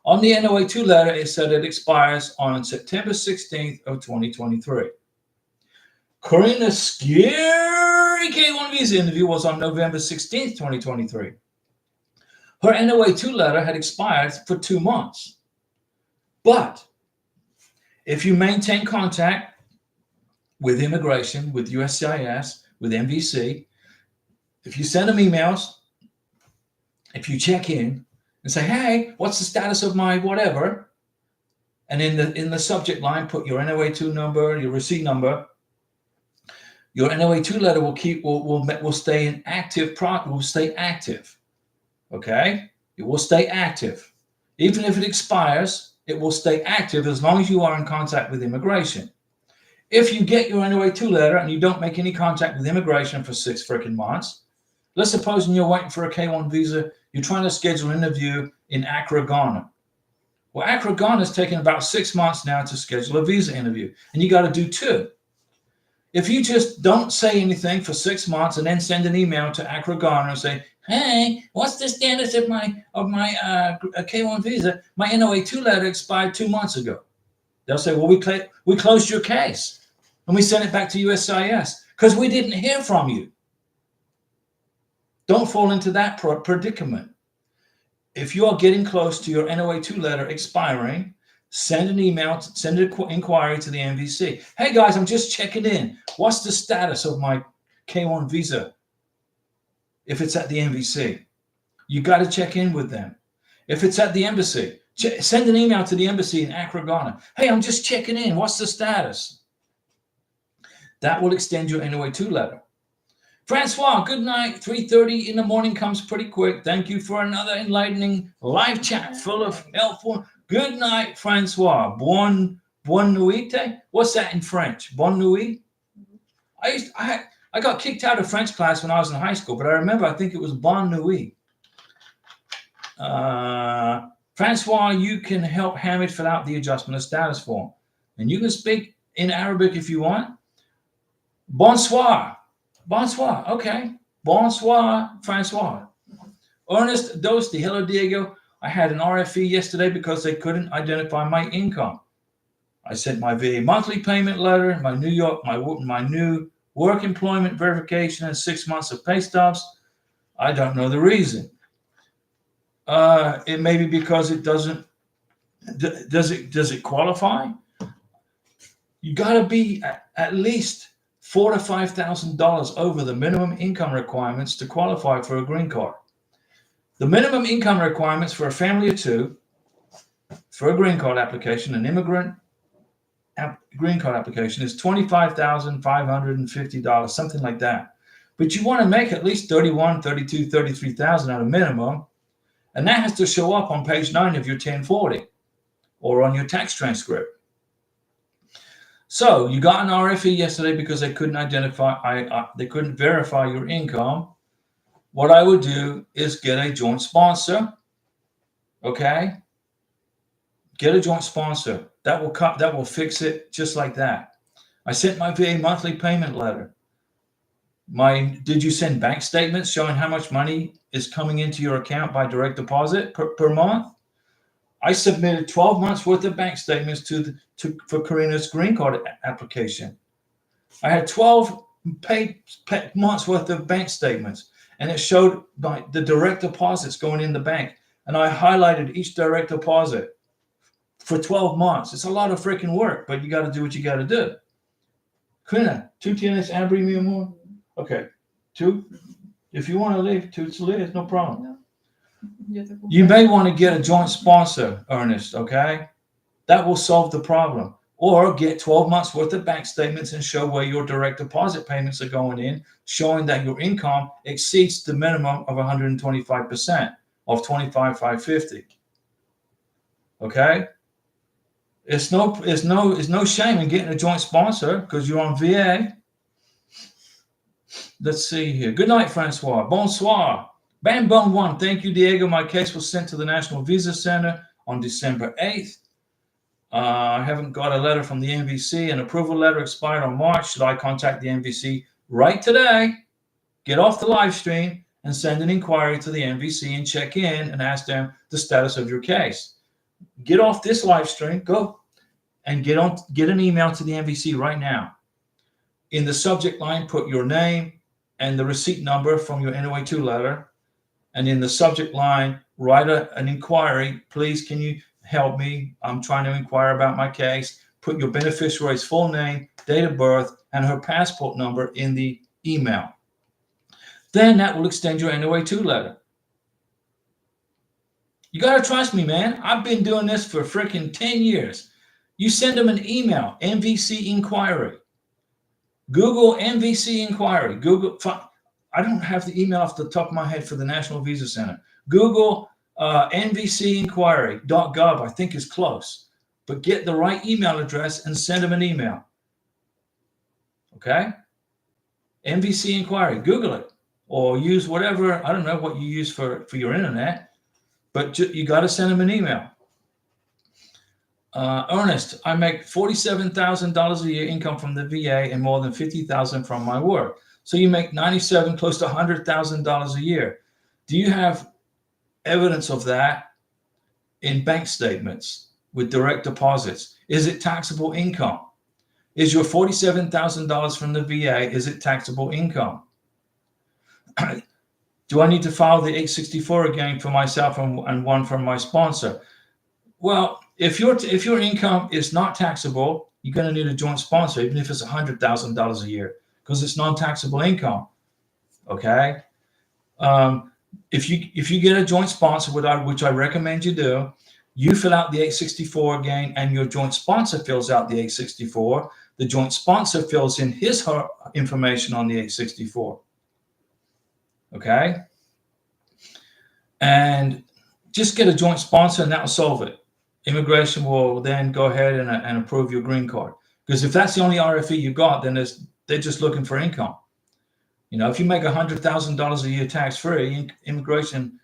On the NOA2 letter, it said it expires on September 16th of 2023. Karina's scary K1 visa interview was on November 16th, 2023. Her NOA2 letter had expired for 2 months. But if you maintain contact with immigration, with USCIS, with MVC, if you send them emails, if you check in and say, hey, what's the status of my whatever? And in the subject line, put your NOA2 number, your receipt number. Your NOA2 letter will stay active. Okay? It will stay active. Even if it expires, it will stay active as long as you are in contact with immigration. If you get your NOA2 letter and you don't make any contact with immigration for 6 freaking months, let's suppose you're waiting for a K1 visa, you're trying to schedule an interview in Accra, Ghana. Well, Accra, Ghana is taking about 6 months now to schedule a visa interview, and you got to do 2. If you just don't say anything for 6 months and then send an email to Accra, Ghana and say, "Hey, what's the status of my K1 visa? My NOA2 letter expired 2 months ago." They'll say, "Well, we closed your case and we sent it back to USCIS because we didn't hear from you." Don't fall into that predicament. If you are getting close to your NOA2 letter expiring, send an email, send an inquiry to the NVC. "Hey guys, I'm just checking in. What's the status of my K1 visa?" If it's at the NVC, you got to check in with them. If it's at the embassy, send an email to the embassy in Accra, Ghana. "Hey, I'm just checking in. What's the status?" That will extend your NOA2 letter. Francois, good night. 3:30 in the morning comes pretty quick. Thank you for another enlightening live chat full of helpful. Good night, Francois. Bonne nuit. What's that in French? Bonne nuit. I got kicked out of French class when I was in high school, but I remember I think it was bonne nuit. Francois, you can help Hamid fill out the adjustment of status form, and you can speak in Arabic if you want. Bonsoir. Bonsoir. Okay. Bonsoir, Francois. Ernest Dosti. Hello, Diego. I had an RFE yesterday because they couldn't identify my income. I sent my VA monthly payment letter, my new work employment verification, and 6 months of pay stubs. I don't know the reason. It may be because it doesn't. Does it qualify? You got to be at least $4,000 to $5,000 over the minimum income requirements to qualify for a green card. The minimum income requirements for a family of 2 for a green card application, an immigrant green card application, is $25,550, something like that. But you want to make at least $31,000, $32,000, $33,000 at a minimum, and that has to show up on page 9 of your 1040 or on your tax transcript. So you got an RFE yesterday because they couldn't they couldn't verify your income. What I would do is get a joint sponsor. Okay, get a joint sponsor. That will fix it just like that. I sent my VA monthly payment letter. Did you send bank statements showing how much money is coming into your account by direct deposit per month? I submitted 12 months worth of bank statements for Karina's green card application. I had 12 months worth of bank statements, and it showed the direct deposits going in the bank. And I highlighted each direct deposit for 12 months. It's a lot of freaking work, but you got to do what you got to do. Karina, ¿tú tienes hambre, mi amor? Okay, 2. If you want to leave, 2 to leave, no problem. No. You may want to get a joint sponsor, Ernest, okay? That will solve the problem. Or get 12 months worth of bank statements and show where your direct deposit payments are going in, showing that your income exceeds the minimum of 125% of $25,550. Okay? It's no shame in getting a joint sponsor because you're on VA. Let's see here. Good night, Francois. Bonsoir. Bam Bum 1. Thank you, Diego. My case was sent to the National Visa Center on December 8th. I haven't got a letter from the NVC. An approval letter expired on March. Should I contact the NVC right today? Get off the live stream and send an inquiry to the NVC and check in and ask them the status of your case. Get off this live stream. Go and get an email to the NVC right now. In the subject line, put your name and the receipt number from your NOA2 letter. And in the subject line, write an inquiry. Please, can you help me? I'm trying to inquire about my case. Put your beneficiary's full name, date of birth, and her passport number in the email. Then that will extend your NOA2 letter. You got to trust me, man. I've been doing this for freaking 10 years. You send them an email, NVC inquiry. Google NVC inquiry. Google. I don't have the email off the top of my head for the National Visa Center. Google nvcinquiry.gov, I think is close. But get the right email address and send them an email. Okay? NVC inquiry. Google it. Or use whatever, I don't know what you use for your internet. But you got to send them an email. Ernest, I make $47,000 a year income from the VA and more than $50,000 from my work. So you make 97, close to $100,000 a year. Do you have evidence of that in bank statements with direct deposits? Is it taxable income? Is your $47,000 from the VA, is it taxable income? Do I need to file the 864 again for myself and one from my sponsor? Well, if your income is not taxable, you're going to need a joint sponsor, even if it's $100,000 a year, because it's non-taxable income. Okay. If you get a joint sponsor, which I recommend you do, you fill out the 864 again, and your joint sponsor fills out the 864. The joint sponsor fills in her information on the 864. Okay. And just get a joint sponsor, and that will solve it. Immigration will then go ahead and approve your green card. Because if that's the only RFE you got, then they're just looking for income. If you make $100,000 a year tax-free, immigration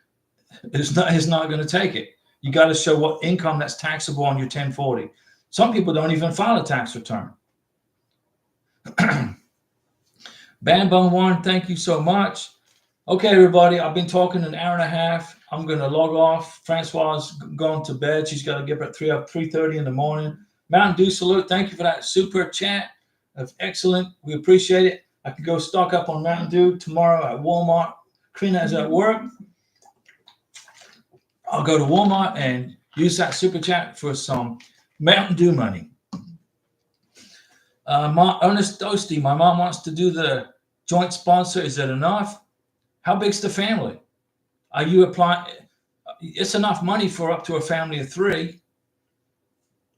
is not going to take it. You got to show what income that's taxable on your 1040. Some people don't even file a tax return. Bambone One, thank you so much. Okay, everybody, I've been talking an hour and a half. I'm going to log off. Francois going to bed. She's got to get up at 3:30 in the morning. Mountain Dew salute. Thank you for that super chat. That's excellent. We appreciate it. I can go stock up on Mountain Dew tomorrow at Walmart. Karina is at work. I'll go to Walmart and use that super chat for some Mountain Dew money. Ernest Dostie, my mom wants to do the joint sponsor. Is that enough? How big's the family? Are you applying? It's enough money for up to a family of 3.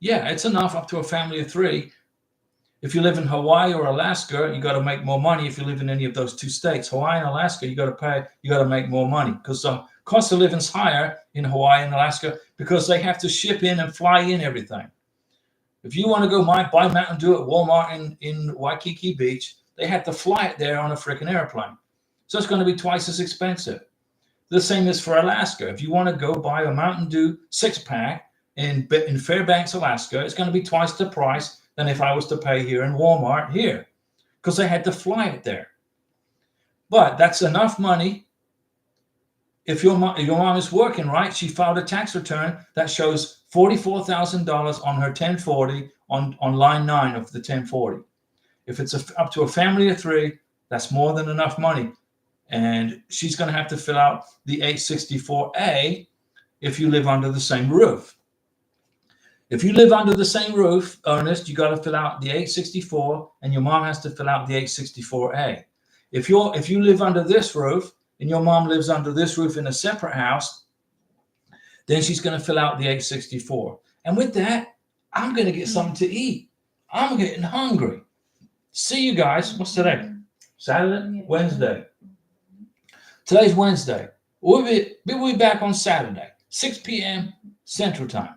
Yeah, it's enough up to a family of 3. If you live in Hawaii or Alaska, you got to make more money. If you live in any of those 2 states, Hawaii and Alaska, you got to make more money, because the cost of living is higher in Hawaii and Alaska because they have to ship in and fly in everything. If you want to go buy Mountain Dew at Walmart in Waikiki Beach, they have to fly it there on a freaking airplane. So it's going to be twice as expensive. The same is for Alaska. If you want to go buy a Mountain Dew 6-pack in Fairbanks, Alaska, it's going to be twice the price than if I was to pay here in Walmart here, because they had to fly it there. But that's enough money. If your mom is working, right, she filed a tax return that shows $44,000 on her 1040 on line 9 of the 1040. If it's up to a family of 3, that's more than enough money. And she's going to have to fill out the 864A if you live under the same roof. If you live under the same roof, Ernest, you got to fill out the 864, and your mom has to fill out the 864A. If you live under this roof and your mom lives under this roof in a separate house, then she's going to fill out the 864. And with that, I'm going to get something to eat. I'm getting hungry. See you guys. What's today? Saturday? Wednesday. Today's Wednesday. We'll be back on Saturday, 6 p.m. Central Time.